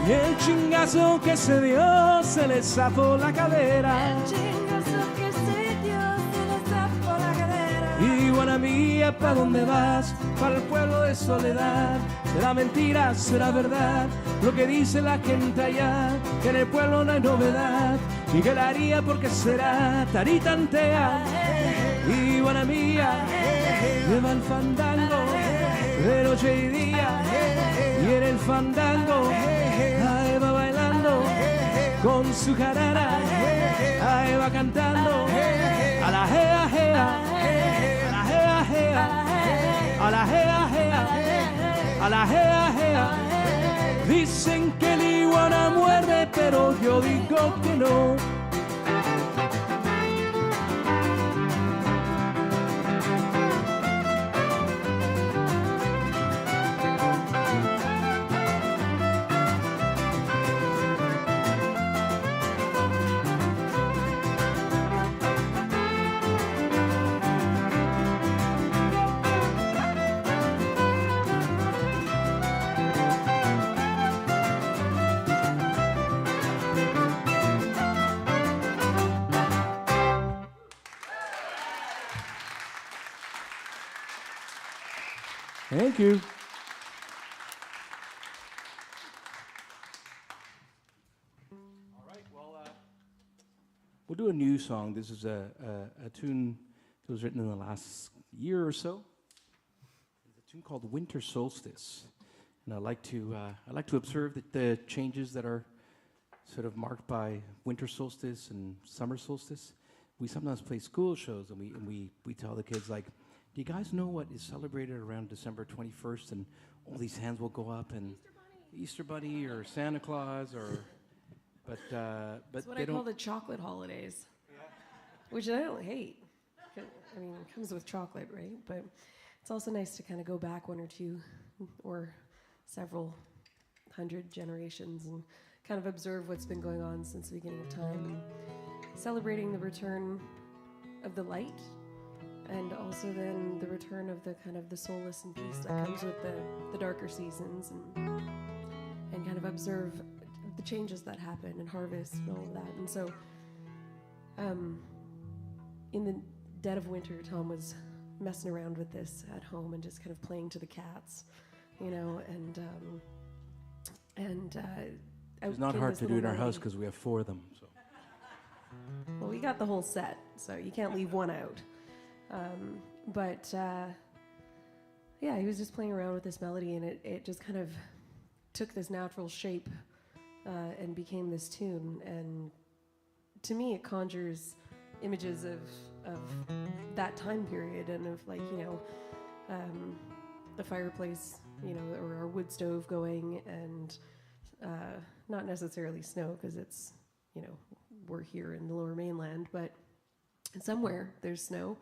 y el chingazo que se dio se le zafó la cadera. El chingazo que se dio se le zafó la cadera. Iguana mía, ¿pa' dónde vas? Para el pueblo de Soledad. Será mentira, será verdad, lo que dice la gente allá, que en el pueblo no hay novedad, y que la haría porque será taritantea. Iguana mía, lleva el fandango, de noche y día, y en el fandango, ahí va bailando, con su jarana, ahí va cantando, a la jea jea, a la jea jea, a la jea jea, a la jea jea. Dicen que la iguana muerde, pero yo digo que no. Thank you. All right, well, we'll do a new song. This is a tune that was written in the last year or so. It's a tune called Winter Solstice. And I like to observe the changes that are sort of marked by winter solstice and summer solstice. We sometimes play school shows, and we tell the kids, like, do you guys know what is celebrated around December 21st? And all these hands will go up, and Easter Bunny or Santa Claus, or but That's what they I call don't. the chocolate holidays, which I don't hate. I mean, it comes with chocolate, right? But it's also nice to kind of go back one or two or several hundred generations and kind of observe what's been going on since the beginning of time. celebrating the return of the light, and also then the return of the kind of the solace and peace that comes with the darker seasons, and kind of observe the changes that happen and harvest and all of that. And so in the dead of winter, Tom was messing around with this at home and just kind of playing to the cats, you know, and It's not hard to do in our house because we have 4 of them. So. Well, we got the whole set, so you can't leave one out. But yeah, he was just playing around with this melody, and it just kind of took this natural shape and became this tune. And to me, it conjures images of that time period, and of, like, you know, the fireplace, you know, or our wood stove going, and not necessarily snow, because it's, you know, we're here in the Lower Mainland, but somewhere there's snow,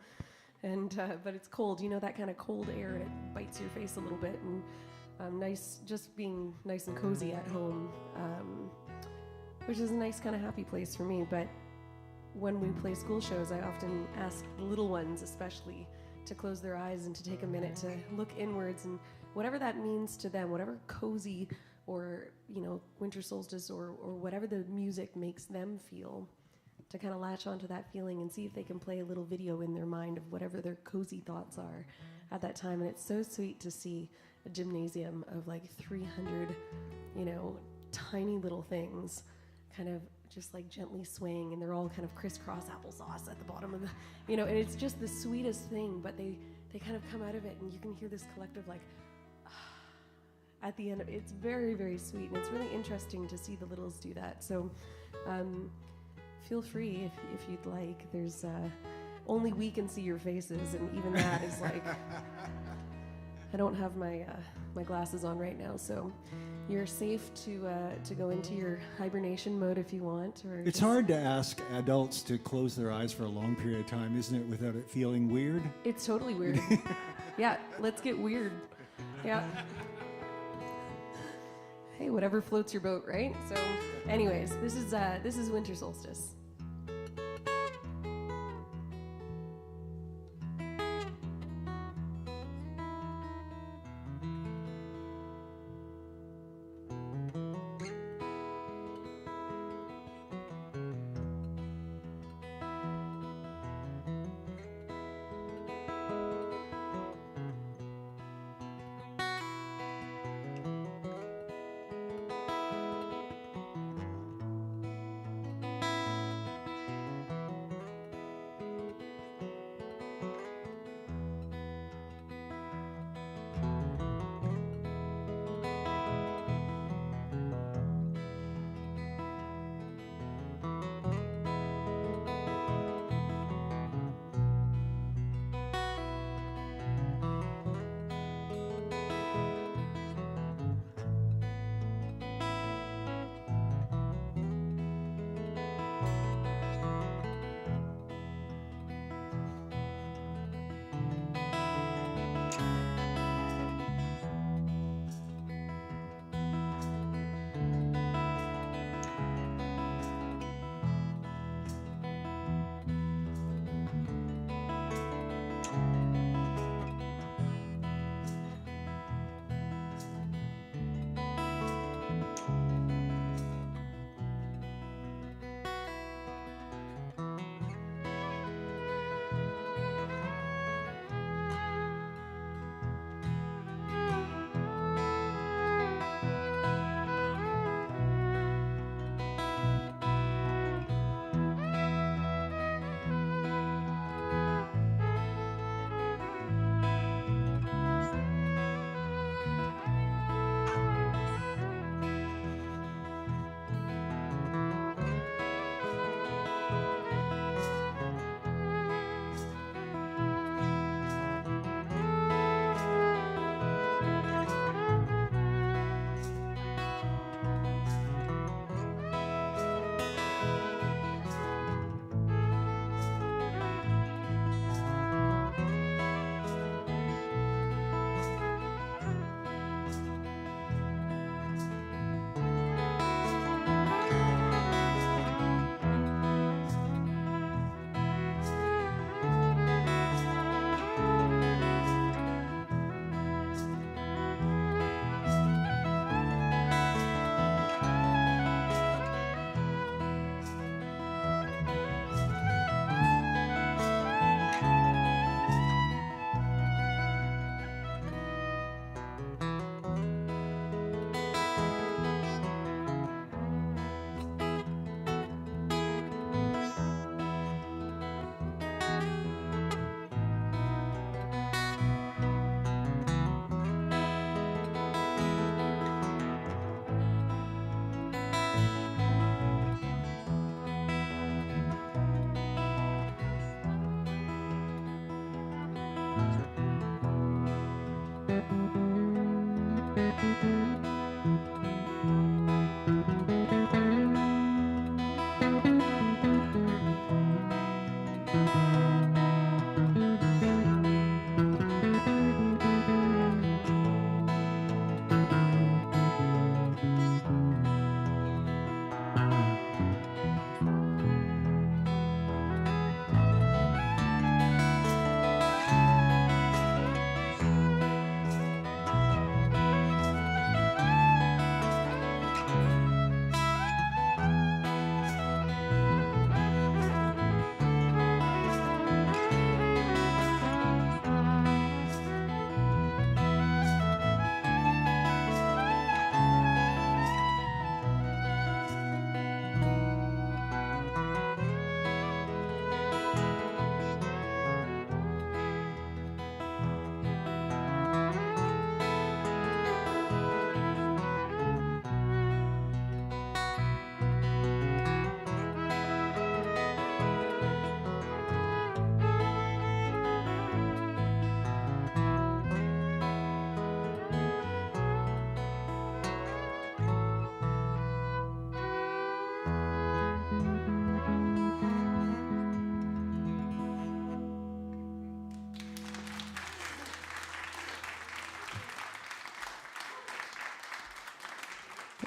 and but it's cold, you know, that kind of cold air, and it bites your face a little bit, and nice, just being nice and cozy at home, which is a nice kind of happy place for me. But when we play school shows, I often ask the little ones especially to close their eyes and to take a minute to look inwards, and whatever that means to them, whatever cozy or, you know, winter solstice or whatever the music makes them feel, to kind of latch onto that feeling and see if they can play a little video in their mind of whatever their cozy thoughts are at that time. And it's so sweet to see a gymnasium of like 300, you know, tiny little things kind of just like gently swaying, and they're all kind of crisscross applesauce at the bottom of the, you know, and it's just the sweetest thing, but they kind of come out of it, and you can hear this collective like at the end of it. It's very, very sweet, and it's really interesting to see the littles do that. So feel free if you'd like. There's only we can see your faces, and even that is like, I don't have my my glasses on right now, so you're safe to go into your hibernation mode if you want. Or It's hard to ask adults to close their eyes for a long period of time, isn't it, without it feeling weird? It's totally weird. Yeah, let's get weird. Yeah. Hey, whatever floats your boat, right? So, anyways, this is winter solstice.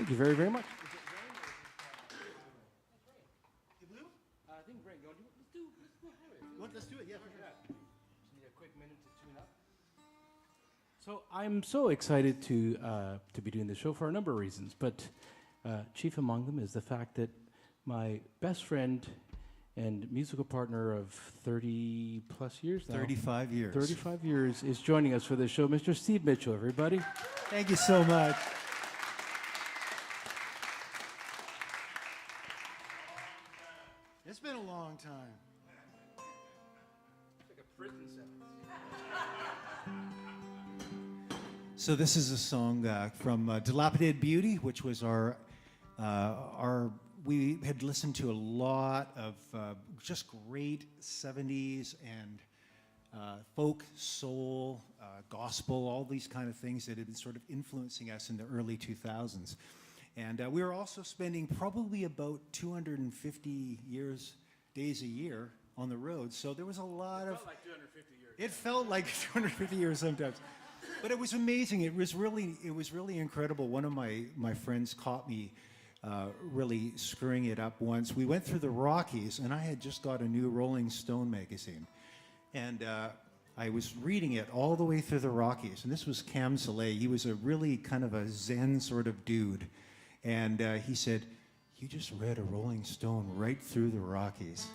Thank you very, very much. Let's do it, yeah, for sure. Need a quick minute to tune up. So I'm so excited to be doing this show for a number of reasons, but chief among them is the fact that my best friend and musical partner of 30 plus years now, 35 years. 35 years, is joining us for this show, Mr. Steve Mitchell, everybody. Thank you so much. It's been a long time. So this is a song from Dilapidated Beauty, which was our we had listened to a lot of just great 70s and folk, soul, gospel, all these kind of things that had been sort of influencing us in the early 2000s. And we were also spending probably about 250 days a year on the road. So there was a lot of... It felt like 250 years. It felt like 250 years sometimes. But it was amazing. It was really incredible. One of my friends caught me really screwing it up once. We went through the Rockies, and I had just got a new Rolling Stone magazine. And I was reading it all the way through the Rockies. And this was Cam Soleil. He was a really kind of a Zen sort of dude. And he said, "You just read a Rolling Stone right through the Rockies."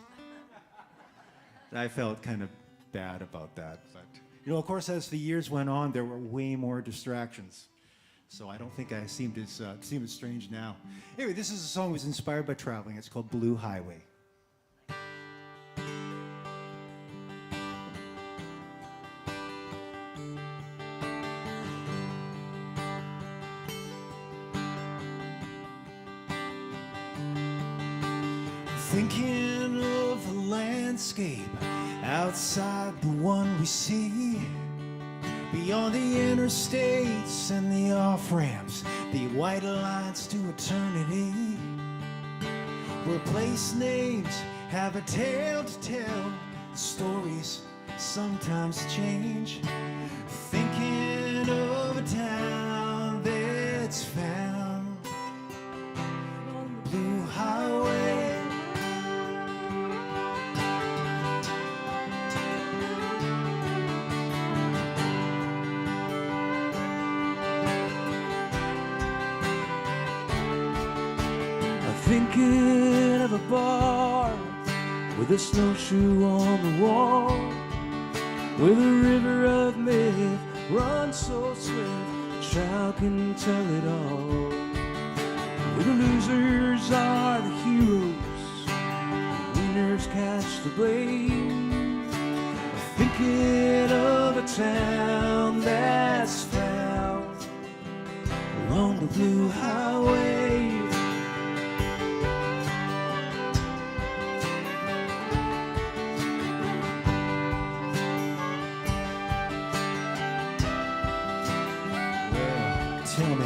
I felt kind of bad about that. But, you know, of course, as the years went on, there were way more distractions. So I don't think I seemed as strange now. Anyway, this is a song that was inspired by traveling. It's called Blue Highway. Thinking of a landscape outside the one we see, beyond the interstates and the off-ramps, the white lines to eternity, where place names have a tale to tell, stories sometimes change. Thinking of a town that's found on the blue highway. Thinking of a bar with a snowshoe on the wall, where the river of myth runs so swift, child can tell it all. Where the losers are the heroes, the winners catch the blame. Thinking of a town that's found along the blue highway. Tell me,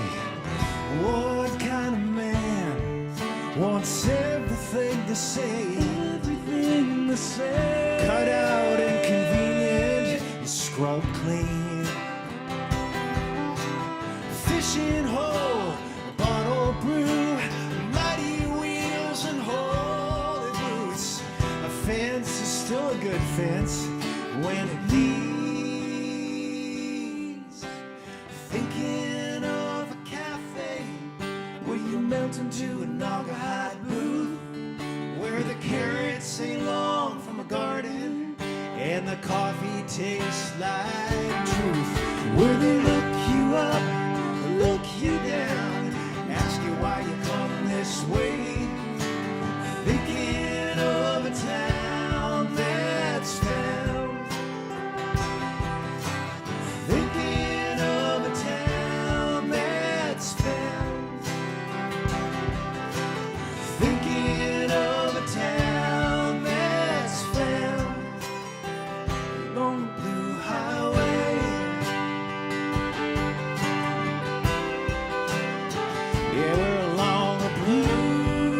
what kind of man wants everything the same? Everything the same. Cut out and convenient, and scrub clean. Fishing hole, bottle brew, mighty wheels and holy boots. A fence is still a good fence when it leads. Thinking of a cafe where you melt into a Naugahyde booth, where the carrots ain't long from a garden and the coffee tastes like truth, where they look you up, look you down, ask you why you come this way. Thinking of a town that's found. Thinking of a town that's found. Thinking of a town that's found along the blue highway. Yeah, we're along the blue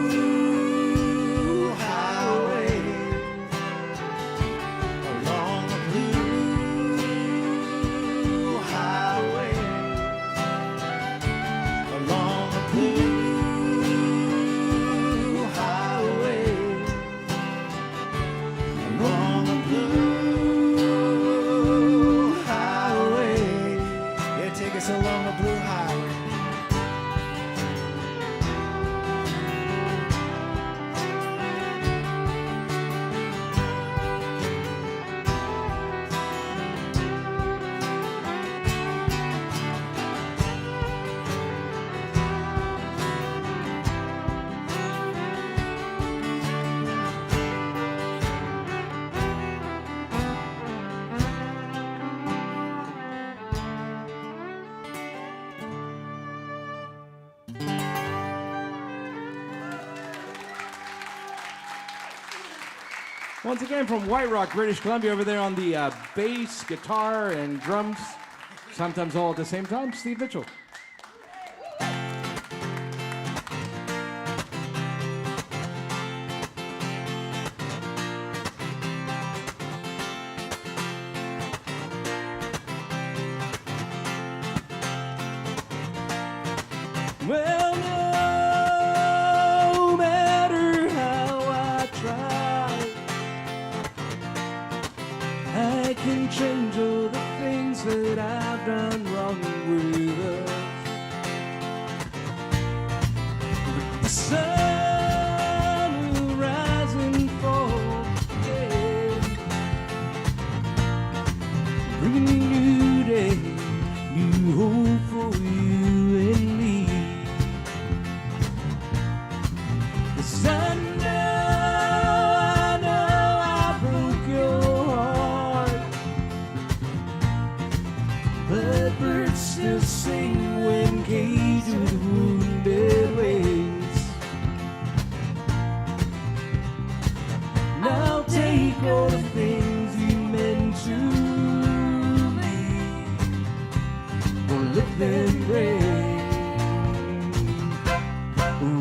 Once again from White Rock, British Columbia, over there on the bass, guitar, and drums, sometimes all at the same time, Steve Mitchell. Well, no matter how I try, I can change all the things that I've done wrong with us. But the sun will rise and fall again, bringing a new day, new hope for you and me. 'Cause I know I broke your heart, but birds still sing when caged with wounded wings. Now take all the things you meant to me, or let them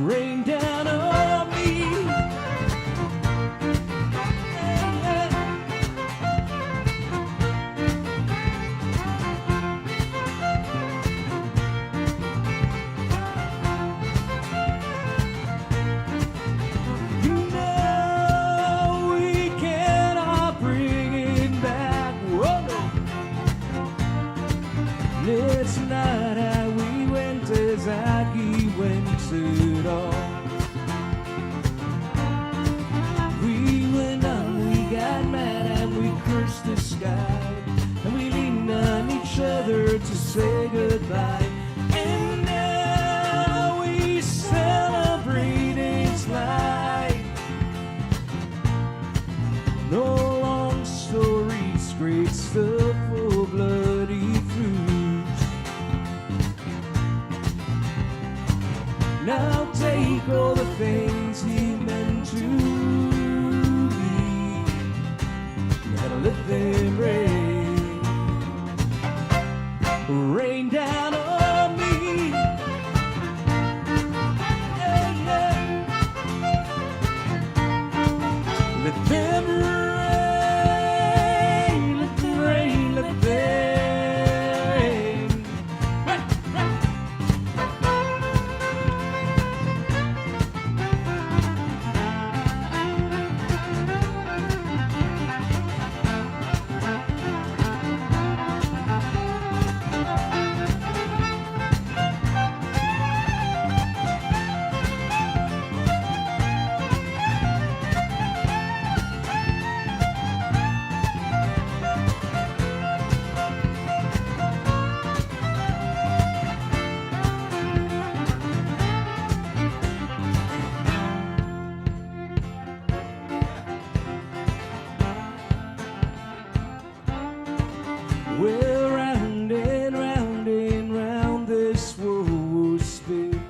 rain down on me. You know we cannot bring it back. Whoa, no. It's not how we went as he went at all. We went on, we got mad and we cursed the sky, and we leaned on each other to say goodbye. And now we celebrate its life. No long stories, great stuff for bloody fruits. Now take all the things he meant to be, and let them rain down on me. Yeah, yeah. Let them rain, let them rain, let them rain. Right, right. Well, round and round and round this world will spin.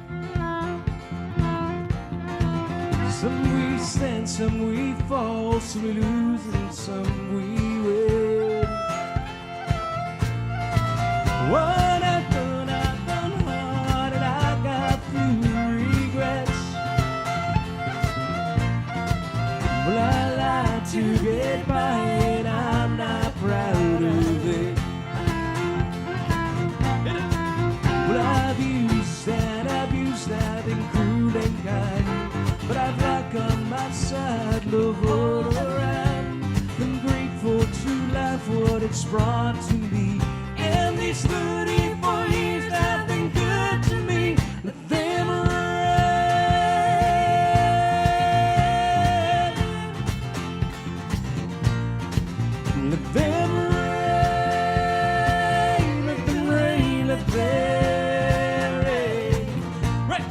Some we stand, some we fall, some we lose and some we win. What I've done hard, and I got few regrets. Well, I lied to get by, and I'm not proud of it. Well, I've used and abused, I've been cruel and kind, but I've luck on my side, love all around. I'm grateful to life, what it's brought to me, and these 34 years have been good to me. Let them rain, let them rain, let them rain, let them rain. Right, right.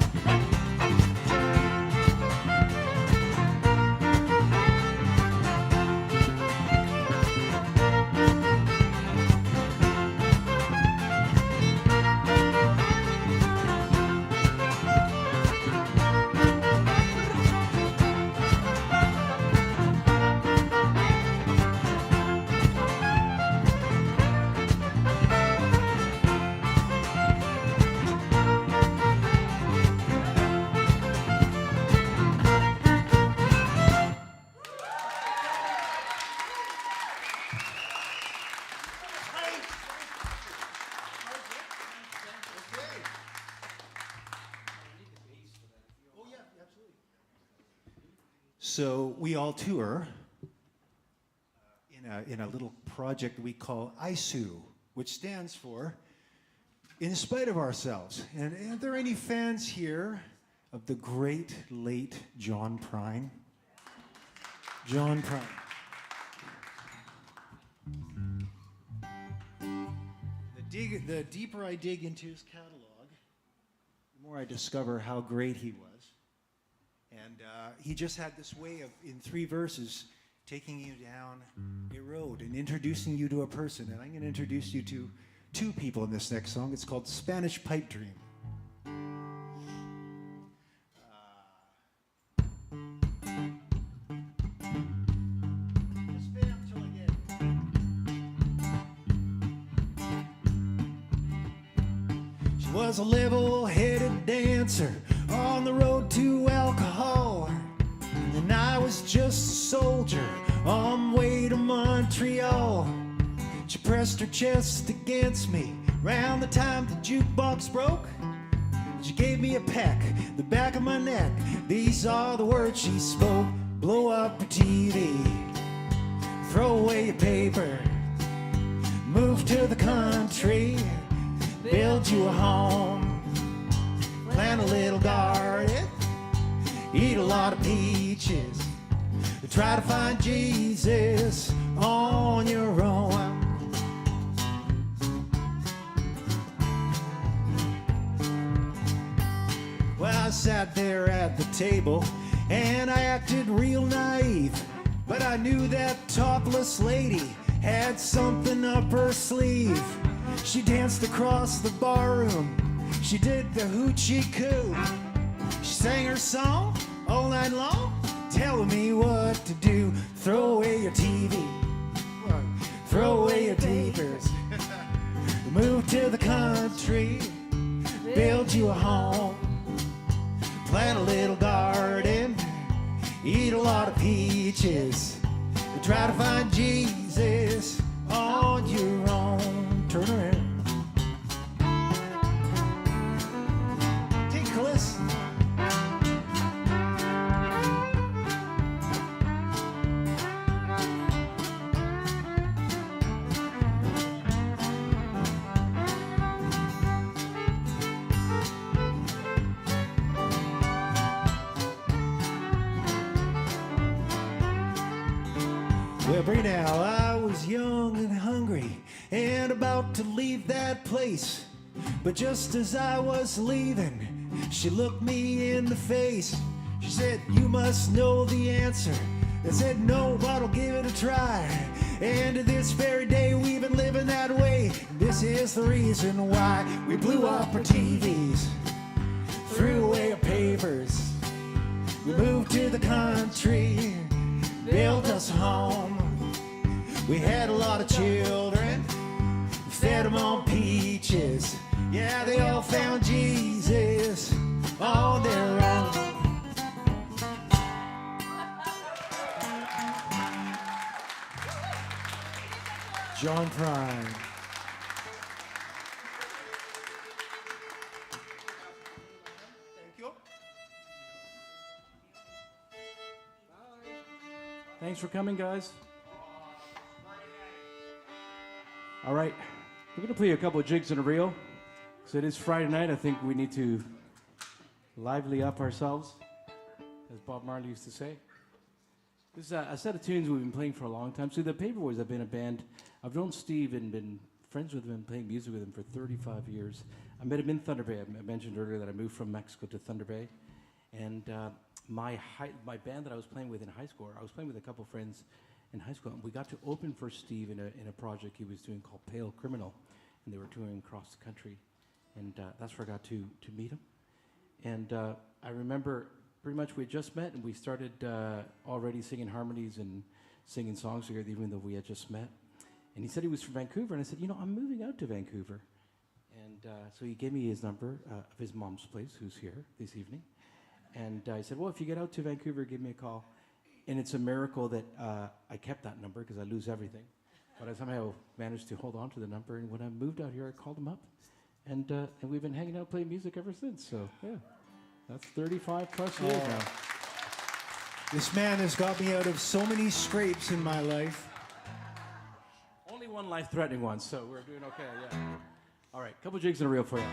So we all tour in a little project we call ISU, which stands for In Spite of Ourselves. And are there any fans here of the great late John Prine? John Prine. The deeper I dig into his catalog, the more I discover how great he was. And he just had this way of, in 3 verses, taking you down a road and introducing you to a person. And I'm going to introduce you to 2 people in this next song. It's called Spanish Pipe Dream. Was a level-headed dancer on the road to alcohol, and I was just a soldier on my way to Montreal. She pressed her chest against me round the time the jukebox broke. She gave me a peck, the back of my neck. These are the words she spoke. Blow up your TV, throw away your paper, move to the country, build you a home, plant a little garden, eat a lot of peaches, try to find Jesus on your own. Well, I sat there at the table and I acted real naive, but I knew that topless lady had something up her sleeve. She danced across the barroom, she did the hoochie coo. She sang her song all night long, telling me what to do. Throw away your TV, throw away your papers, move to the country, build you a home, plant a little garden, eat a lot of peaches, try to find Jesus on your own. Turn around. Take Kalissa. Well, bring it now. I was young and hungry and about to leave that place, but just as I was leaving, she looked me in the face. She said, you must know the answer. I said, no, but I'll give it a try. And to this very day we've been living that way. This is the reason why we blew up our TVs, threw away our papers, we moved to the country, built us a home. We had a lot of children, fed them on peaches. Yeah, they all found Jesus on their own. John Prine. Thank you. Thanks for coming, guys. All right, we're going to play a couple of jigs in a reel. So it is Friday night. I think we need to lively up ourselves, as Bob Marley used to say. This is a set of tunes we've been playing for a long time. So the Paperboys have been a band. I've known Steve and been friends with him and playing music with him for 35 years. I met him in Thunder Bay. I mentioned earlier that I moved from Mexico to Thunder Bay. And my band that I was playing with in high school, I was playing with a couple friends in high school. And we got to open for Steve in a project he was doing called Pale Criminal. And they were touring across the country. And that's where I got to meet him. And I remember pretty much we had just met and we started already singing harmonies and singing songs together even though we had just met. And he said he was from Vancouver, and I said, you know, I'm moving out to Vancouver. And so he gave me his number of his mom's place, who's here this evening. And I said, well, if you get out to Vancouver, give me a call. And it's a miracle that I kept that number because I lose everything. But I somehow managed to hold on to the number, and when I moved out here, I called him up. And we've been hanging out playing music ever since, so yeah. That's 35 plus years now. This man has got me out of so many scrapes in my life. Only one life-threatening one, so we're doing okay, yeah. All right, couple jigs in a reel for you.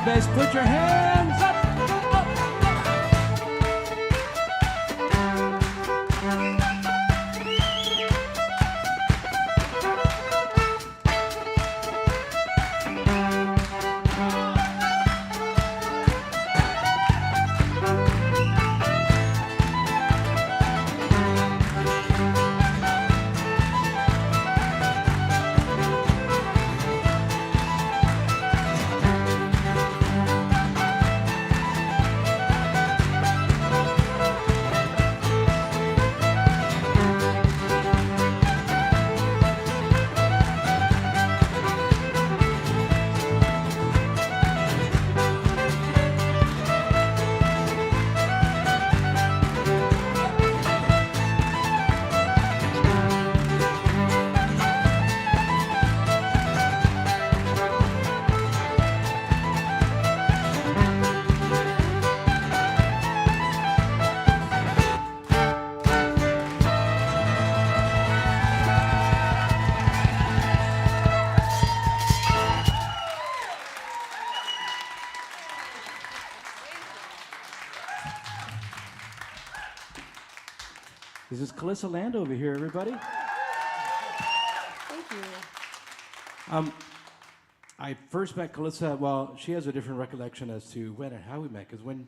Bez, put your hands up. This is Kalissa Landa over here, everybody. Thank you. I first met Kalissa, well, she has a different recollection as to when and how we met, because when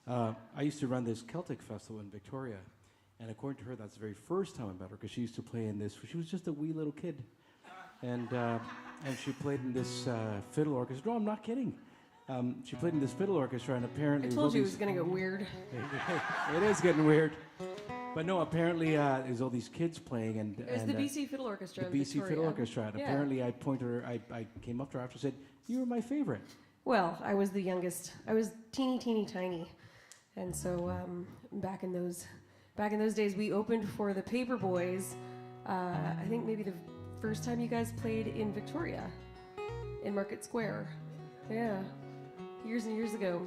I used to run this Celtic festival in Victoria, and according to her, that's the very first time I met her, because she used to play in this, she was just a wee little kid, and she played in this fiddle orchestra. No, I'm not kidding. She played in this fiddle orchestra, and apparently I told you it was going to get weird. it is getting weird. But no, apparently there's all these kids playing, and It was the BC Fiddle Orchestra. the in BC Victoria. Fiddle Orchestra. And Yeah. apparently, I came up to her after and said, "You were my favorite." Well, I was the youngest. I was teeny tiny, and so back in those days, we opened for the Paperboys. I think maybe the first time you guys played in Victoria, in Market Square. Yeah, years and years ago.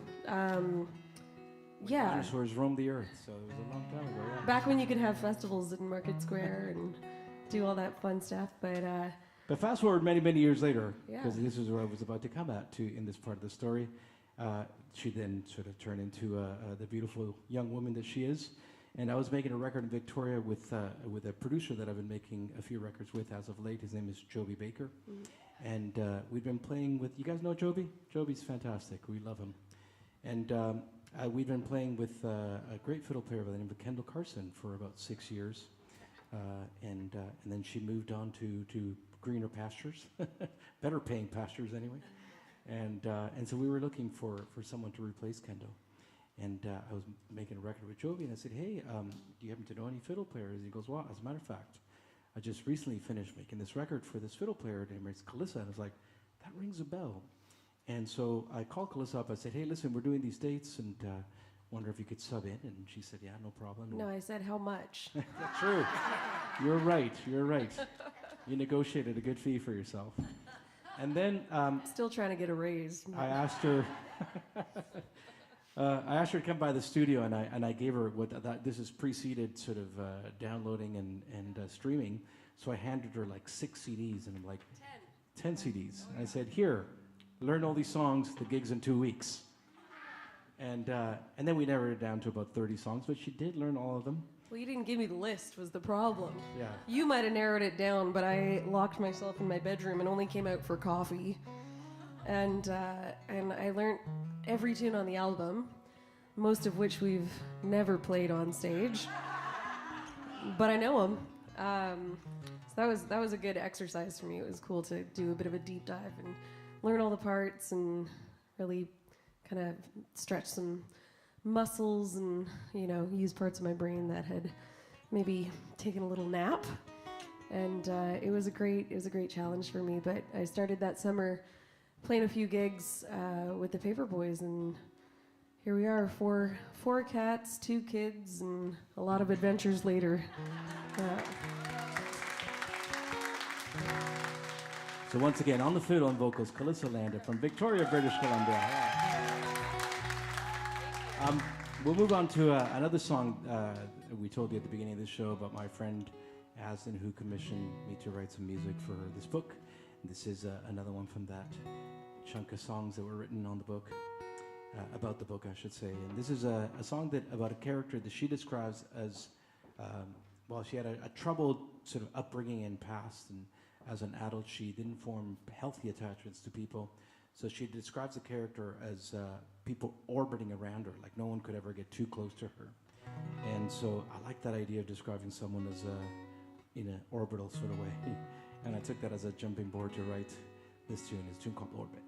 Yeah, Dinosaurs roamed the earth, so it was a long time ago. Yeah. back when you could have festivals in Market Square and do all that fun stuff. But fast forward many, many years later, Yeah. because this is where I was about to come at to in this part of the story. She then sort of turned into the beautiful young woman that she is. And I was making a record in Victoria with a producer that I've been making a few records with as of late. His name is Joby Baker. And we've been playing with, you guys know Joby? Joby's fantastic. We love him. And we've been playing with a great fiddle player by the name of Kendall Carson for about 6 years. And then she moved on to greener pastures, better paying pastures anyway. And so we were looking for someone to replace Kendall. And I was making a record with Joby, and I said, "Hey, do you happen to know any fiddle players?" And he goes, "Well, as a matter of fact, I just recently finished making this record for this fiddle player named Bez Kalissa." And I was like, "That rings a bell." And so I called Kalissa up. I said, "Hey, listen, we're doing these dates, and wonder if you could sub in." And she said, "Yeah, no problem." No, I said how much. That's true. You're right. You're right. You negotiated a good fee for yourself. And then Still trying to get a raise. I asked her. I asked her to come by the studio, and I gave her this is preceded sort of downloading and streaming. So I handed her like 6 CDs, and I'm like, 10 CDs. And I said, "Here, learn all these songs. The gig's in 2 weeks." And then we narrowed it down to about 30 songs, but she did learn all of them. Well, you didn't give me the list was the problem. Yeah. You might have narrowed it down, but I locked myself in my bedroom and only came out for coffee. And I learned every tune on the album, most of which we've never played on stage. But I know them. So that was a good exercise for me. It was cool to do a bit of a deep dive and learn all the parts and really kind of stretch some muscles and, you know, use parts of my brain that had maybe taken a little nap. And it was a great challenge for me. But I started that summer playing a few gigs with the Paperboys, and here we are, four cats, 2 kids, and a lot of adventures later. So once again, on the fiddle and vocals, Kalissa Landa from Victoria, British Columbia. We'll move on to another song we told you at the beginning of the show about my friend Asden, who commissioned me to write some music for this book. This is another one from that chunk of songs that were written on the book, about the book, I should say. And this is a song about a character that she describes as, she had a troubled sort of upbringing and past, and as an adult, she didn't form healthy attachments to people. So she describes the character as people orbiting around her, like no one could ever get too close to her. And so I like that idea of describing someone as in an orbital sort of way. And I took that as a jumping board to write this tune. It's a tune called Orbit.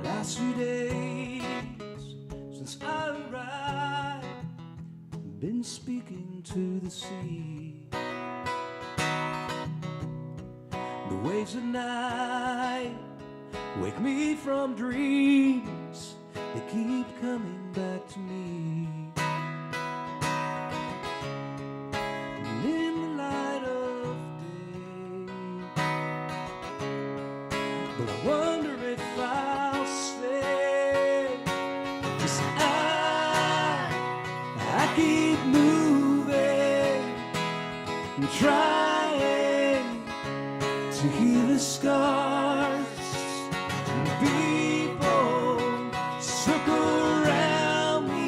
Last few days since I arrived, been speaking to the sea. The waves at night wake me from dreams. They keep coming back to me. And in the light of day, but I wonder if I'll stay. 'Cause I keep moving and trying to heal the scars. And people circle around me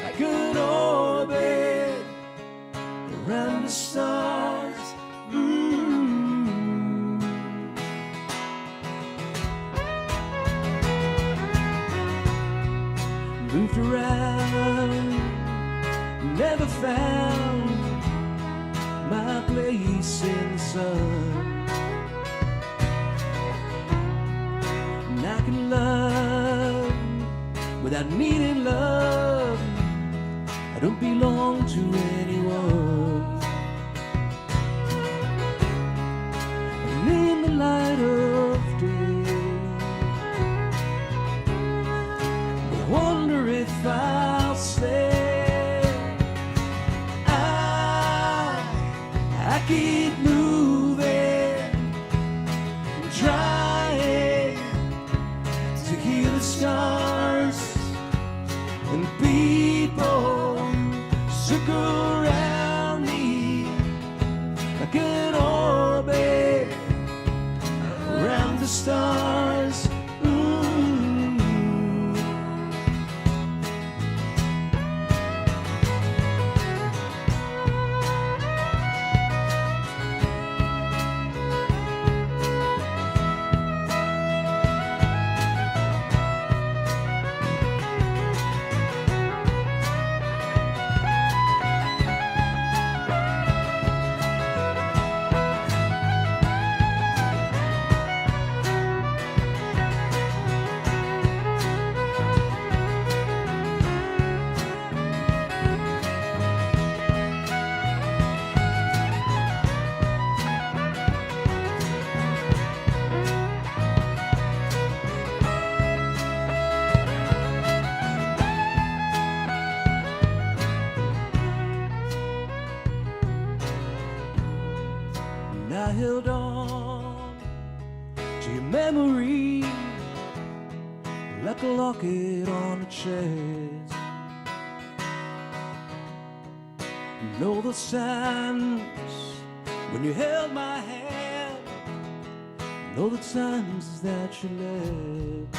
like an orbit around the stars. The looked around, never found my place in the sun. And I can love without needing love. I don't belong to anyone. And in the light of day, I wonder if I'll stay. I keep moving, trying to hear the stars and people circle around me like an orbit around the stars. And I held on to your memory like a locket on a chest. And all the times when you held my hand, and all the times that you left.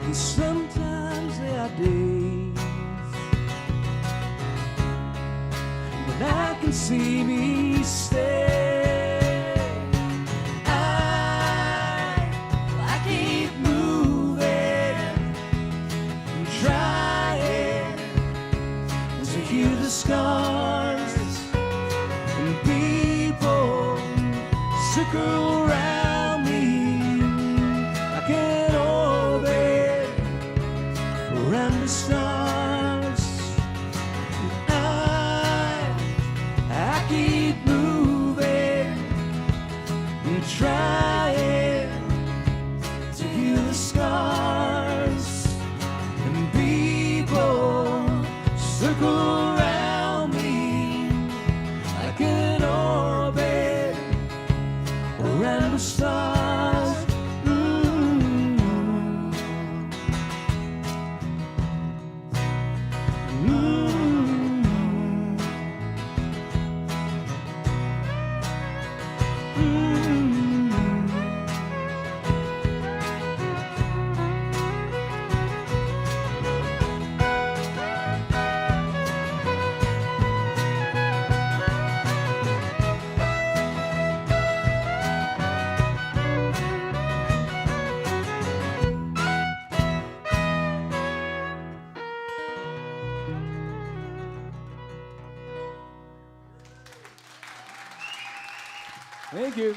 And sometimes there are days when I can see me stay. I keep moving and trying to hear the scars and people circle around me like an orbit around the stars. I keep moving and trying to heal the scars and people circle around me like an orbit around the stars. Thank you.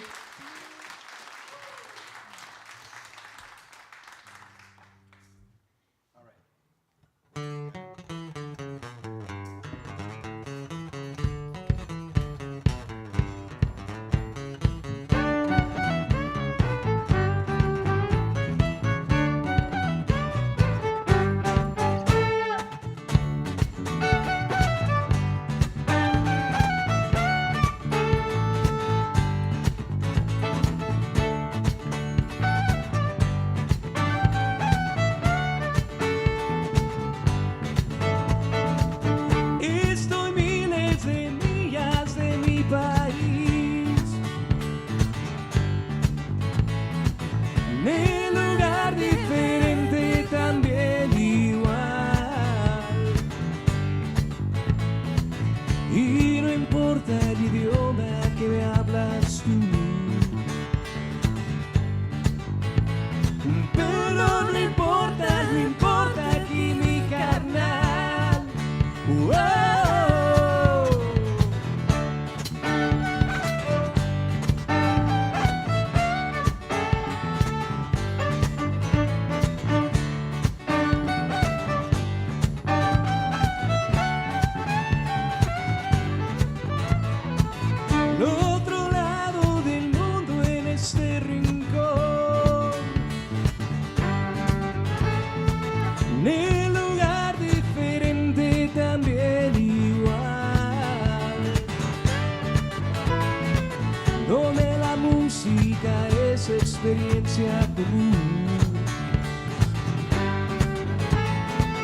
donde la música es experiencia común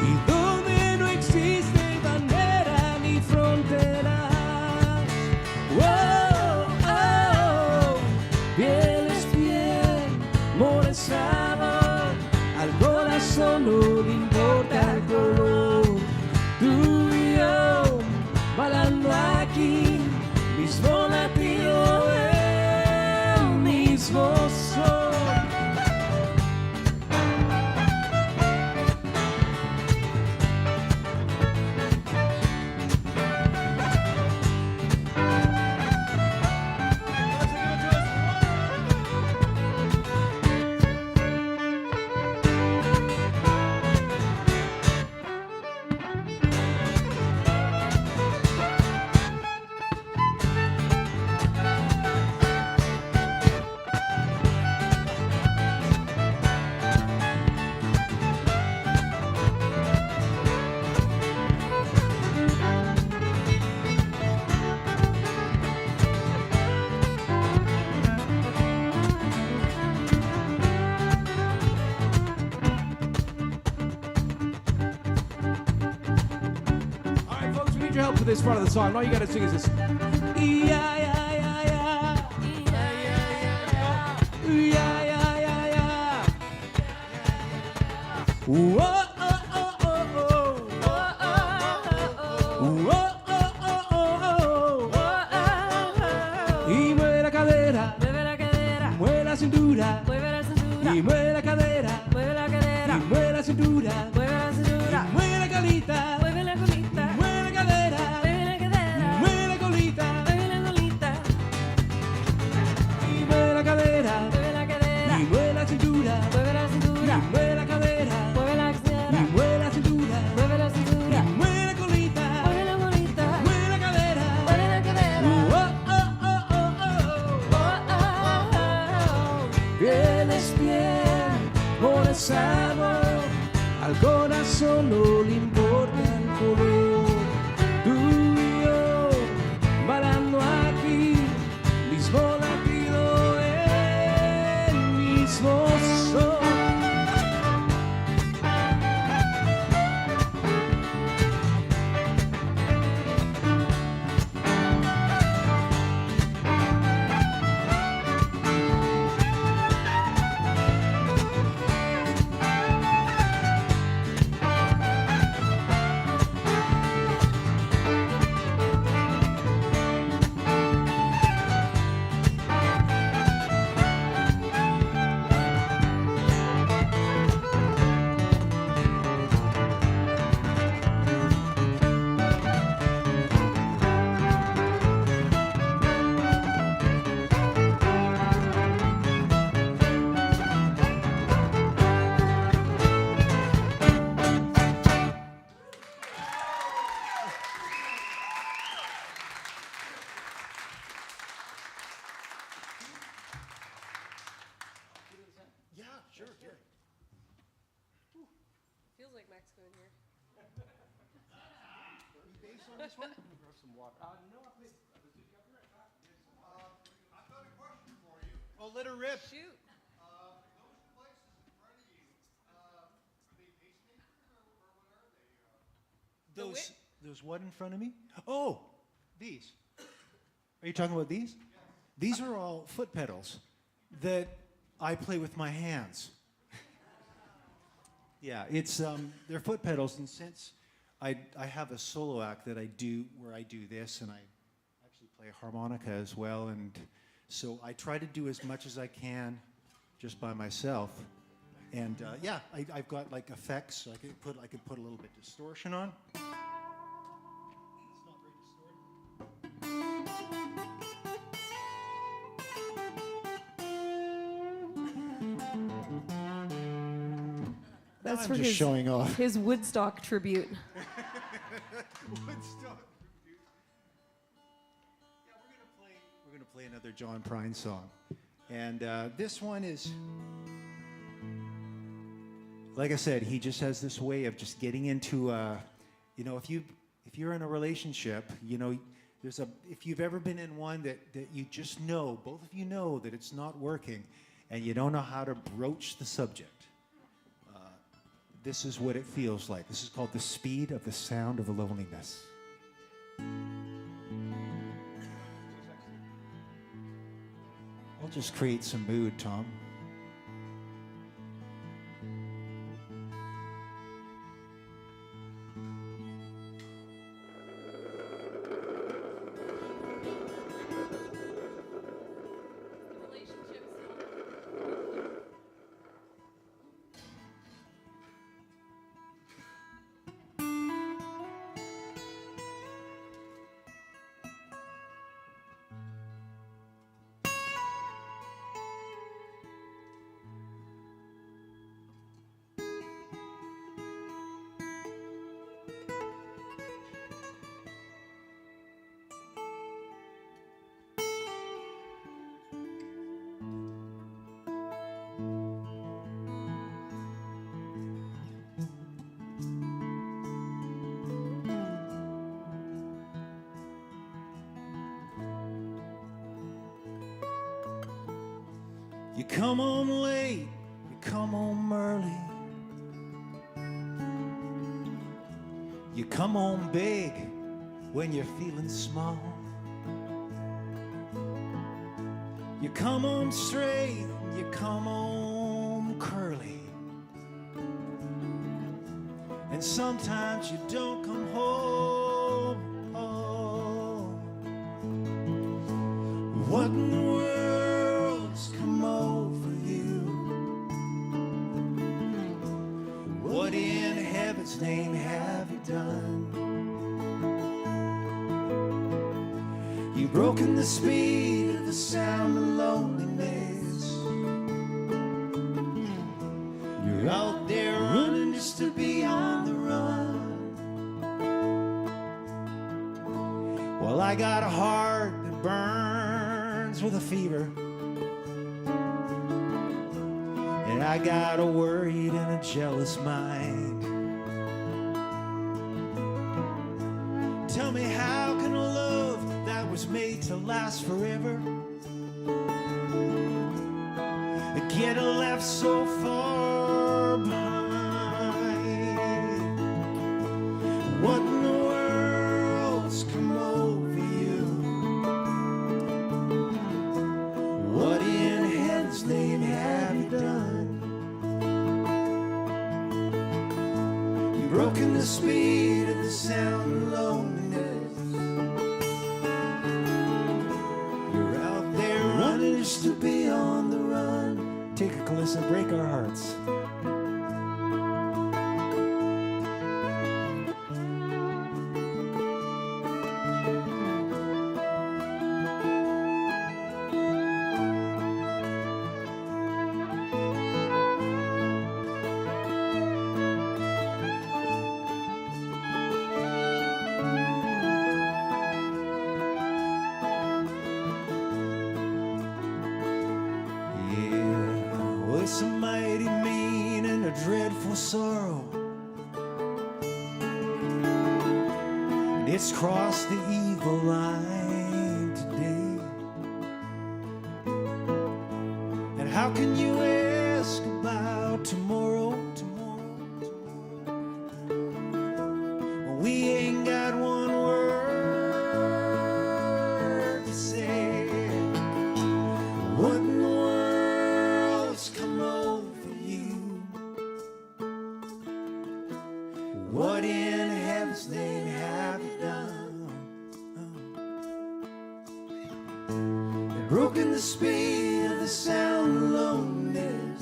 y donde no existe bandera ni frontera. Oh, oh, piel es piel, amor es amor, al corazón no le importa el color. Tú y yo, bailando aquí, mismo latido, el mismo sol. All right, folks, we need your help for this part of the song. All you gotta sing is this. Yeah, yeah, yeah, yeah. Yeah, yeah, yeah, yeah. Whoa, oh, oh, oh, oh. Whoa, oh, oh, oh. Y mueve la cadera, mueve la cintura. Y mueve la cadera, y mueve la cintura. Y mueve la colita, mueve la cadera, mueve la colita. Y mueve la cadera, y mueve la cintura. Y mueve la cadera, y mueve la cintura. Y mueve la colita, mueve la cadera. Piel es piel, amor es amor, al corazón no le importa el color. Tú y yo, bailando aquí, mismo latido, el mismo sol. Feels like Mexico in here. Oh, let her rip. Shoot. Those what in front of me? Oh, these. Are you talking about these? These are all foot pedals that I play with my hands. Yeah, it's they're foot pedals, and since I have a solo act that I do where I do this, and I actually play harmonica as well, and so I try to do as much as I can just by myself. And yeah, I've got like effects. So I could put a little bit distortion on. It's not very distorted. That's I'm for just showing off. his Woodstock tribute. Woodstock tribute. Yeah, we're gonna play another John Prine song, and this one is, like I said, he just has this way of just getting into, you know, if you're in a relationship, you know, if you've ever been in one that you just know, both of you know that it's not working, and you don't know how to broach the subject, this is what it feels like. This is called the speed of the sound of loneliness. I'll just create some mood, Tom. You come home late, you come home early. You come home big when you're feeling small. You come home straight, you come home curly. And sometimes you don't come home. Oh. What in the world's come over you? What in heaven's name have you done? You've broken the speed of the sound of loneliness. You're out there running just to be on the run. Well, I got a heart that burns with a fever, and I got a worried and a jealous mind. Tell me, how can a love that was made to last forever get left so far behind? What in the world's come over you? What in heaven's name have you done? You've broken the speed of the sound of loneliness. You're out there running just to be on the run. Take a Kalissa, break our hearts. It's a mighty mean and a dreadful sorrow, and it's crossed the evil line today. And how can you ask about tomorrow, when we ain't got one word to say? What in the world's come over you? What in heaven's name have you done? They've broken the speed of the sound of loneliness.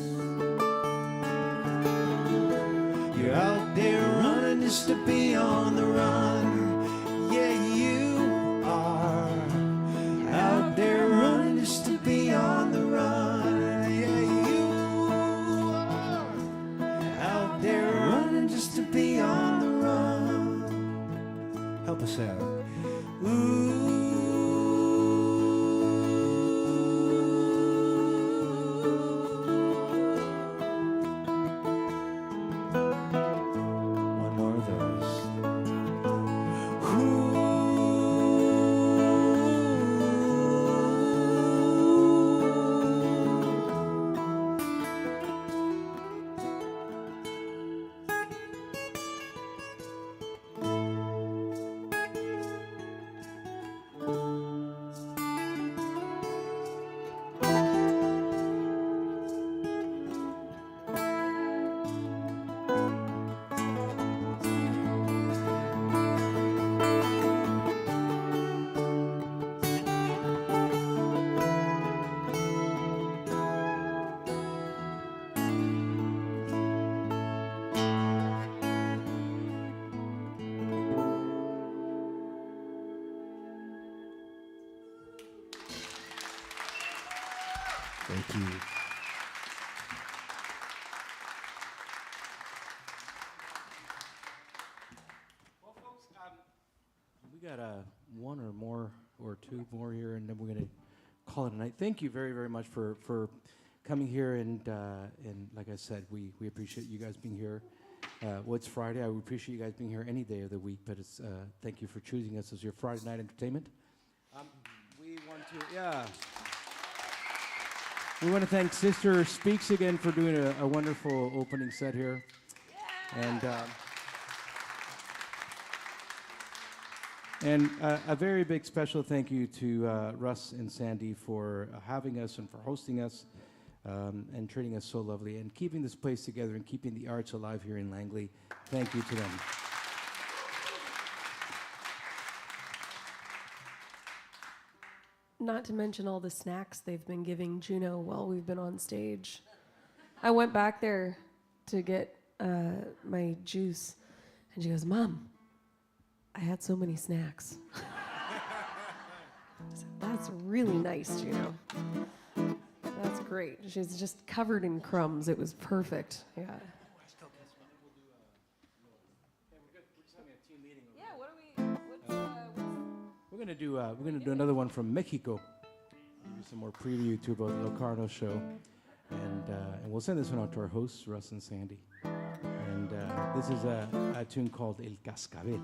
You're out there running just to be on the run. Yeah, you are out there running just to be on the run. Yeah, you are out there running just to be on the run. Help us out. One more of those. Thank you. Well, folks, we got one or more or two more here, and then we're going to call it a night. Thank you very, very much for coming here, and like I said, we appreciate you guys being here. Well, it's Friday. I would appreciate you guys being here any day of the week, but it's thank you for choosing us as your Friday night entertainment. We want to, we want to thank Sister Speaks again for doing a wonderful opening set here, and a very big special thank you to Russ and Sandy for having us and for hosting us. And treating us so lovely and keeping this place together and keeping the arts alive here in Langley. Thank you to them. Not to mention all the snacks they've been giving Juno while we've been on stage. I went back there to get my juice, and she goes, "Mom, I had so many snacks." I said, "That's really nice, Juno. That's great." She's just covered in crumbs. It was perfect. Yeah. Yeah. What are we? We're gonna do another one from Mexico. Give you some more preview to about the Locarno show, and we'll send this one out to our hosts, Russ and Sandy. And this is a tune called El Cascabel.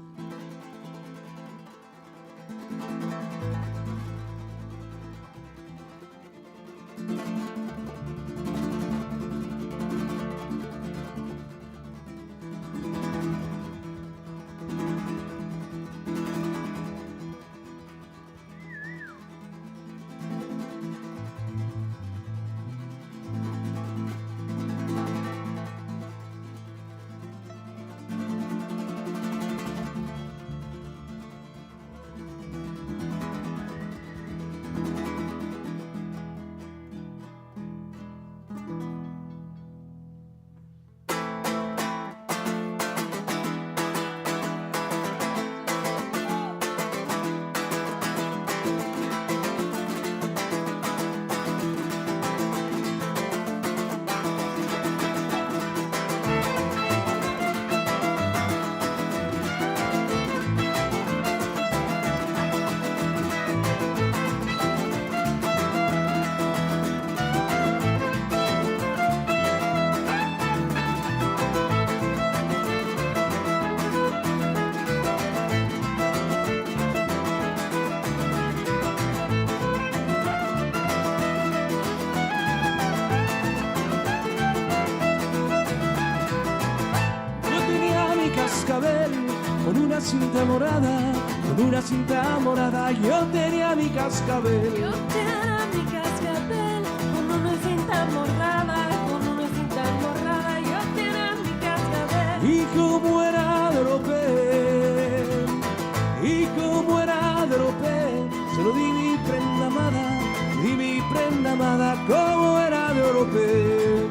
Con una cinta morada, con una cinta morada, yo tenía mi cascabel. Yo tenía mi cascabel con una cinta morada, con una cinta morada. Yo tenía mi cascabel. Y como era de europeo, y como era de europeo, se lo di mi prenda amada, di mi prenda amada, como era de europeo.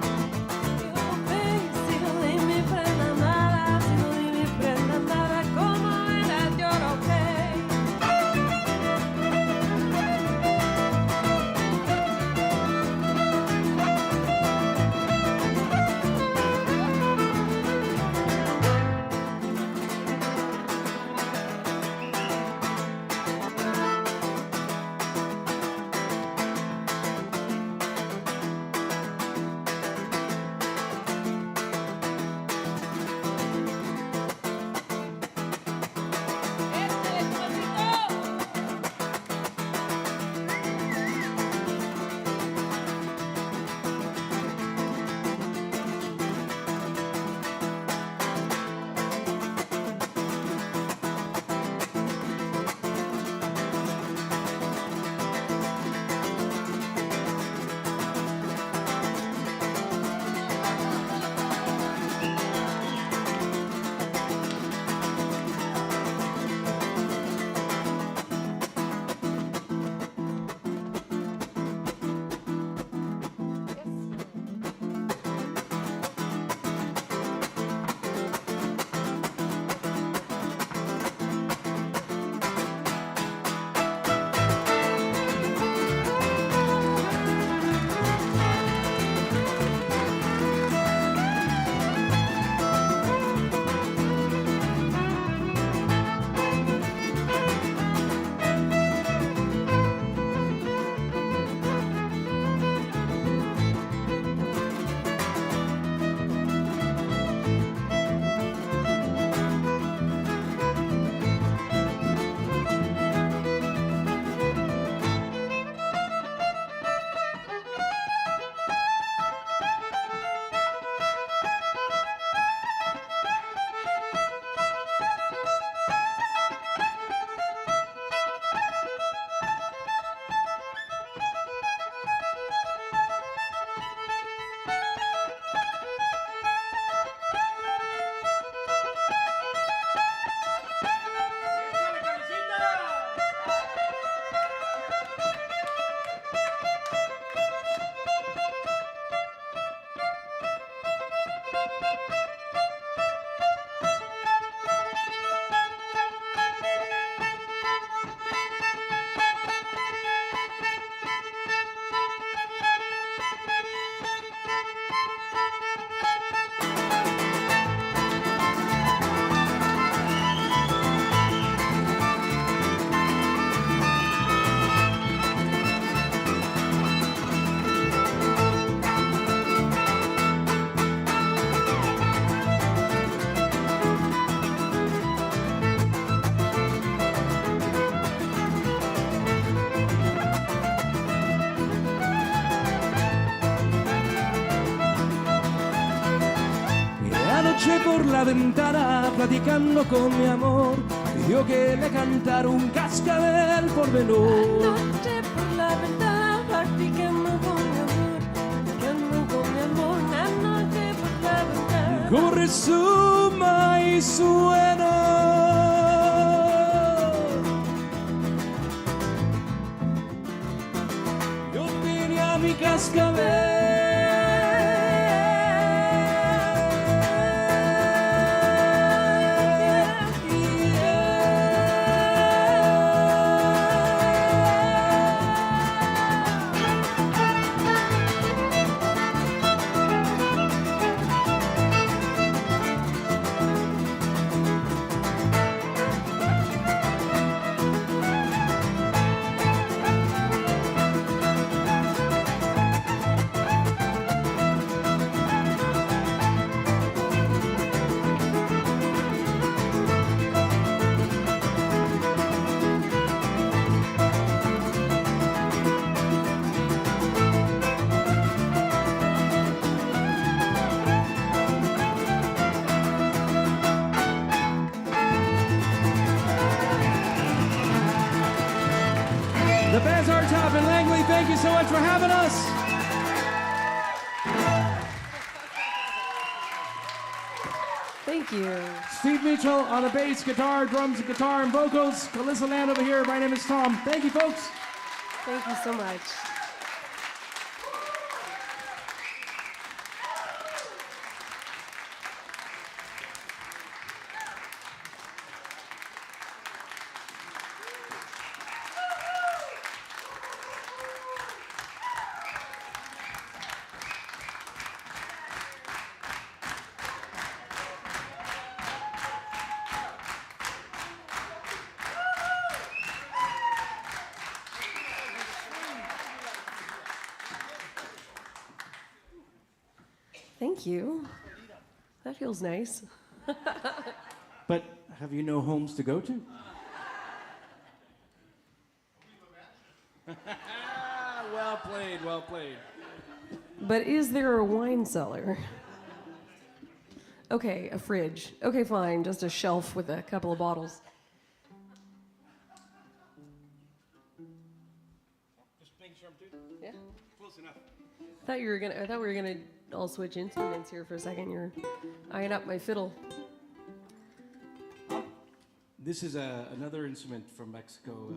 noche por la ventana, platicando con mi amor, pidió que le cantara un cascabel por menor. Noche por la ventana, platicando con mi amor, platicando con mi amor, la noche por la ventana. Como resuma y suena. Yo tenía mi cascabel. The Bez Arts Hub in Langley, thank you so much for having us. Thank you. Steve Mitchell on the bass, guitar, drums, guitar, and vocals. Kalissa Landa over here. My name is Tom. Thank you, folks. Thank you so much. Thank you. That feels nice. But have you no homes to go to? Well played, well played. But is there a wine cellar? Okay, a fridge. Okay, fine, just a shelf with a couple of bottles. Yeah. Close enough. I thought we were gonna all switch instruments here for a second. You're eyeing up my fiddle. This is another instrument from Mexico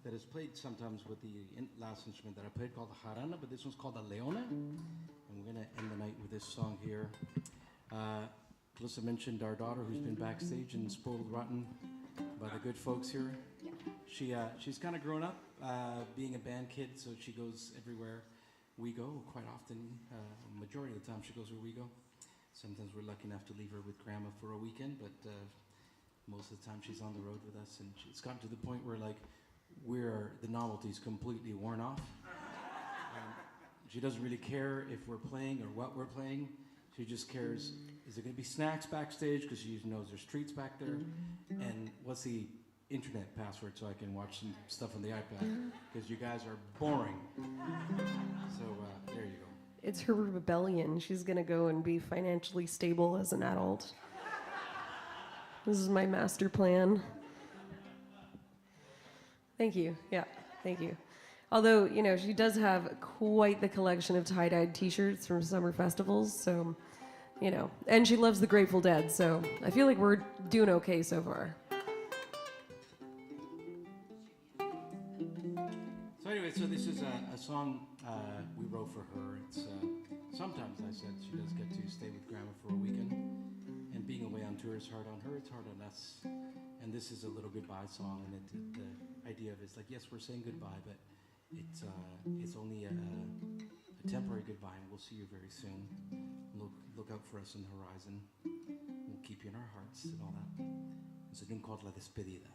that is played sometimes with the last instrument that I played called the jarana, but this one's called the leona. And we're going to end the night with this song here. Kalissa mentioned our daughter who's been backstage and spoiled rotten by the good folks here. She's kind of grown up being a band kid, so she goes everywhere we go quite often. Majority of the time she goes where we go. Sometimes we're lucky enough to leave her with grandma for a weekend, but most of the time she's on the road with us, and it's gotten to the point where like the novelty's completely worn off. She doesn't really care if we're playing or what we're playing. She just cares, is there going to be snacks backstage, because she knows there's treats back there, and what's the internet password so I can watch some stuff on the iPad, because you guys are boring. So there you go. It's her rebellion. She's gonna go and be financially stable as an adult. This is my master plan. Thank you. Yeah, thank you. Although, you know, she does have quite the collection of tie-dyed t-shirts from summer festivals, so, you know, and she loves the Grateful Dead, so I feel like we're doing okay so far. So anyway, so this is a song we wrote for her. It's sometimes I said she does get to stay with grandma for a weekend, and being away on tour is hard on her, it's hard on us. And this is a little goodbye song, and the idea of it is like, yes, we're saying goodbye, but it's only a temporary goodbye, and we'll see you very soon. Look out for us on the horizon. We'll keep you in our hearts and all that. Es un called La Despedida.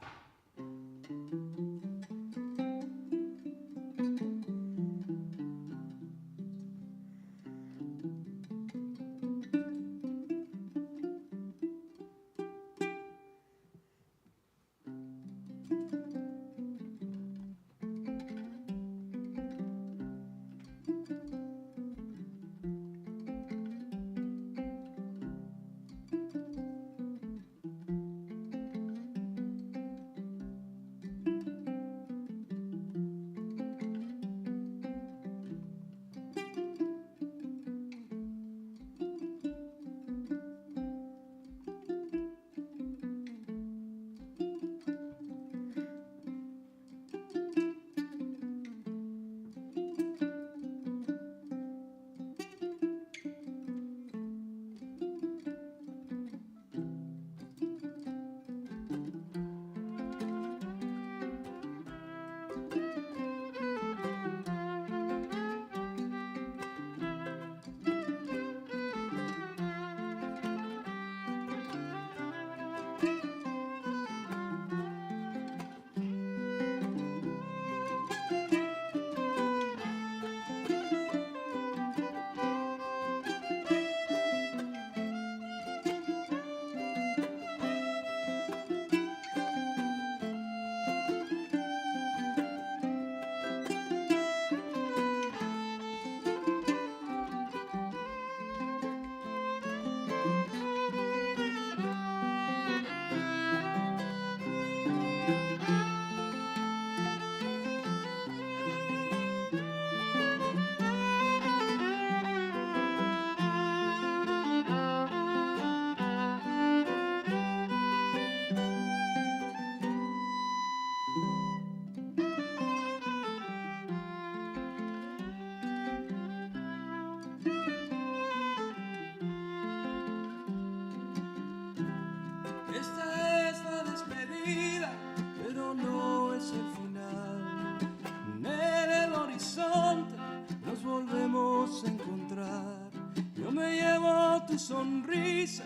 tu sonrisa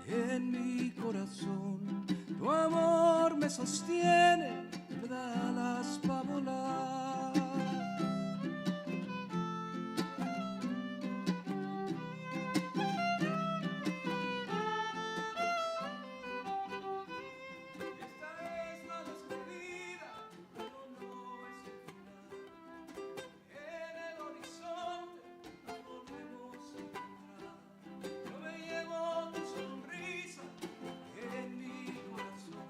en mi corazón. Tu amor me sostiene, me da alas para volar. Esta es la despedida, pero no es el final. En el horizonte nos volvemos a encontrar. Yo me llevo tu sonrisa en mi corazón.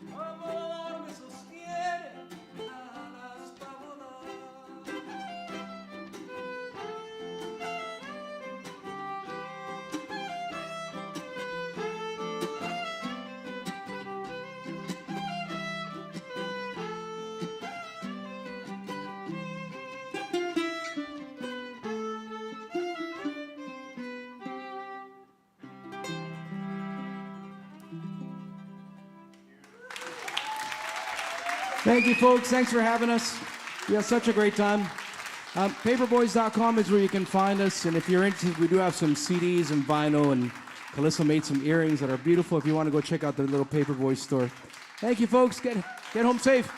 Tu amor me sostiene, me da alas para volar. Thank you, folks. Thanks for having us. We had such a great time. Paperboys.com is where you can find us. And if you're interested, we do have some CDs and vinyl. And Kalissa made some earrings that are beautiful if you want to go check out the little Paperboy store. Thank you, folks. Get home safe.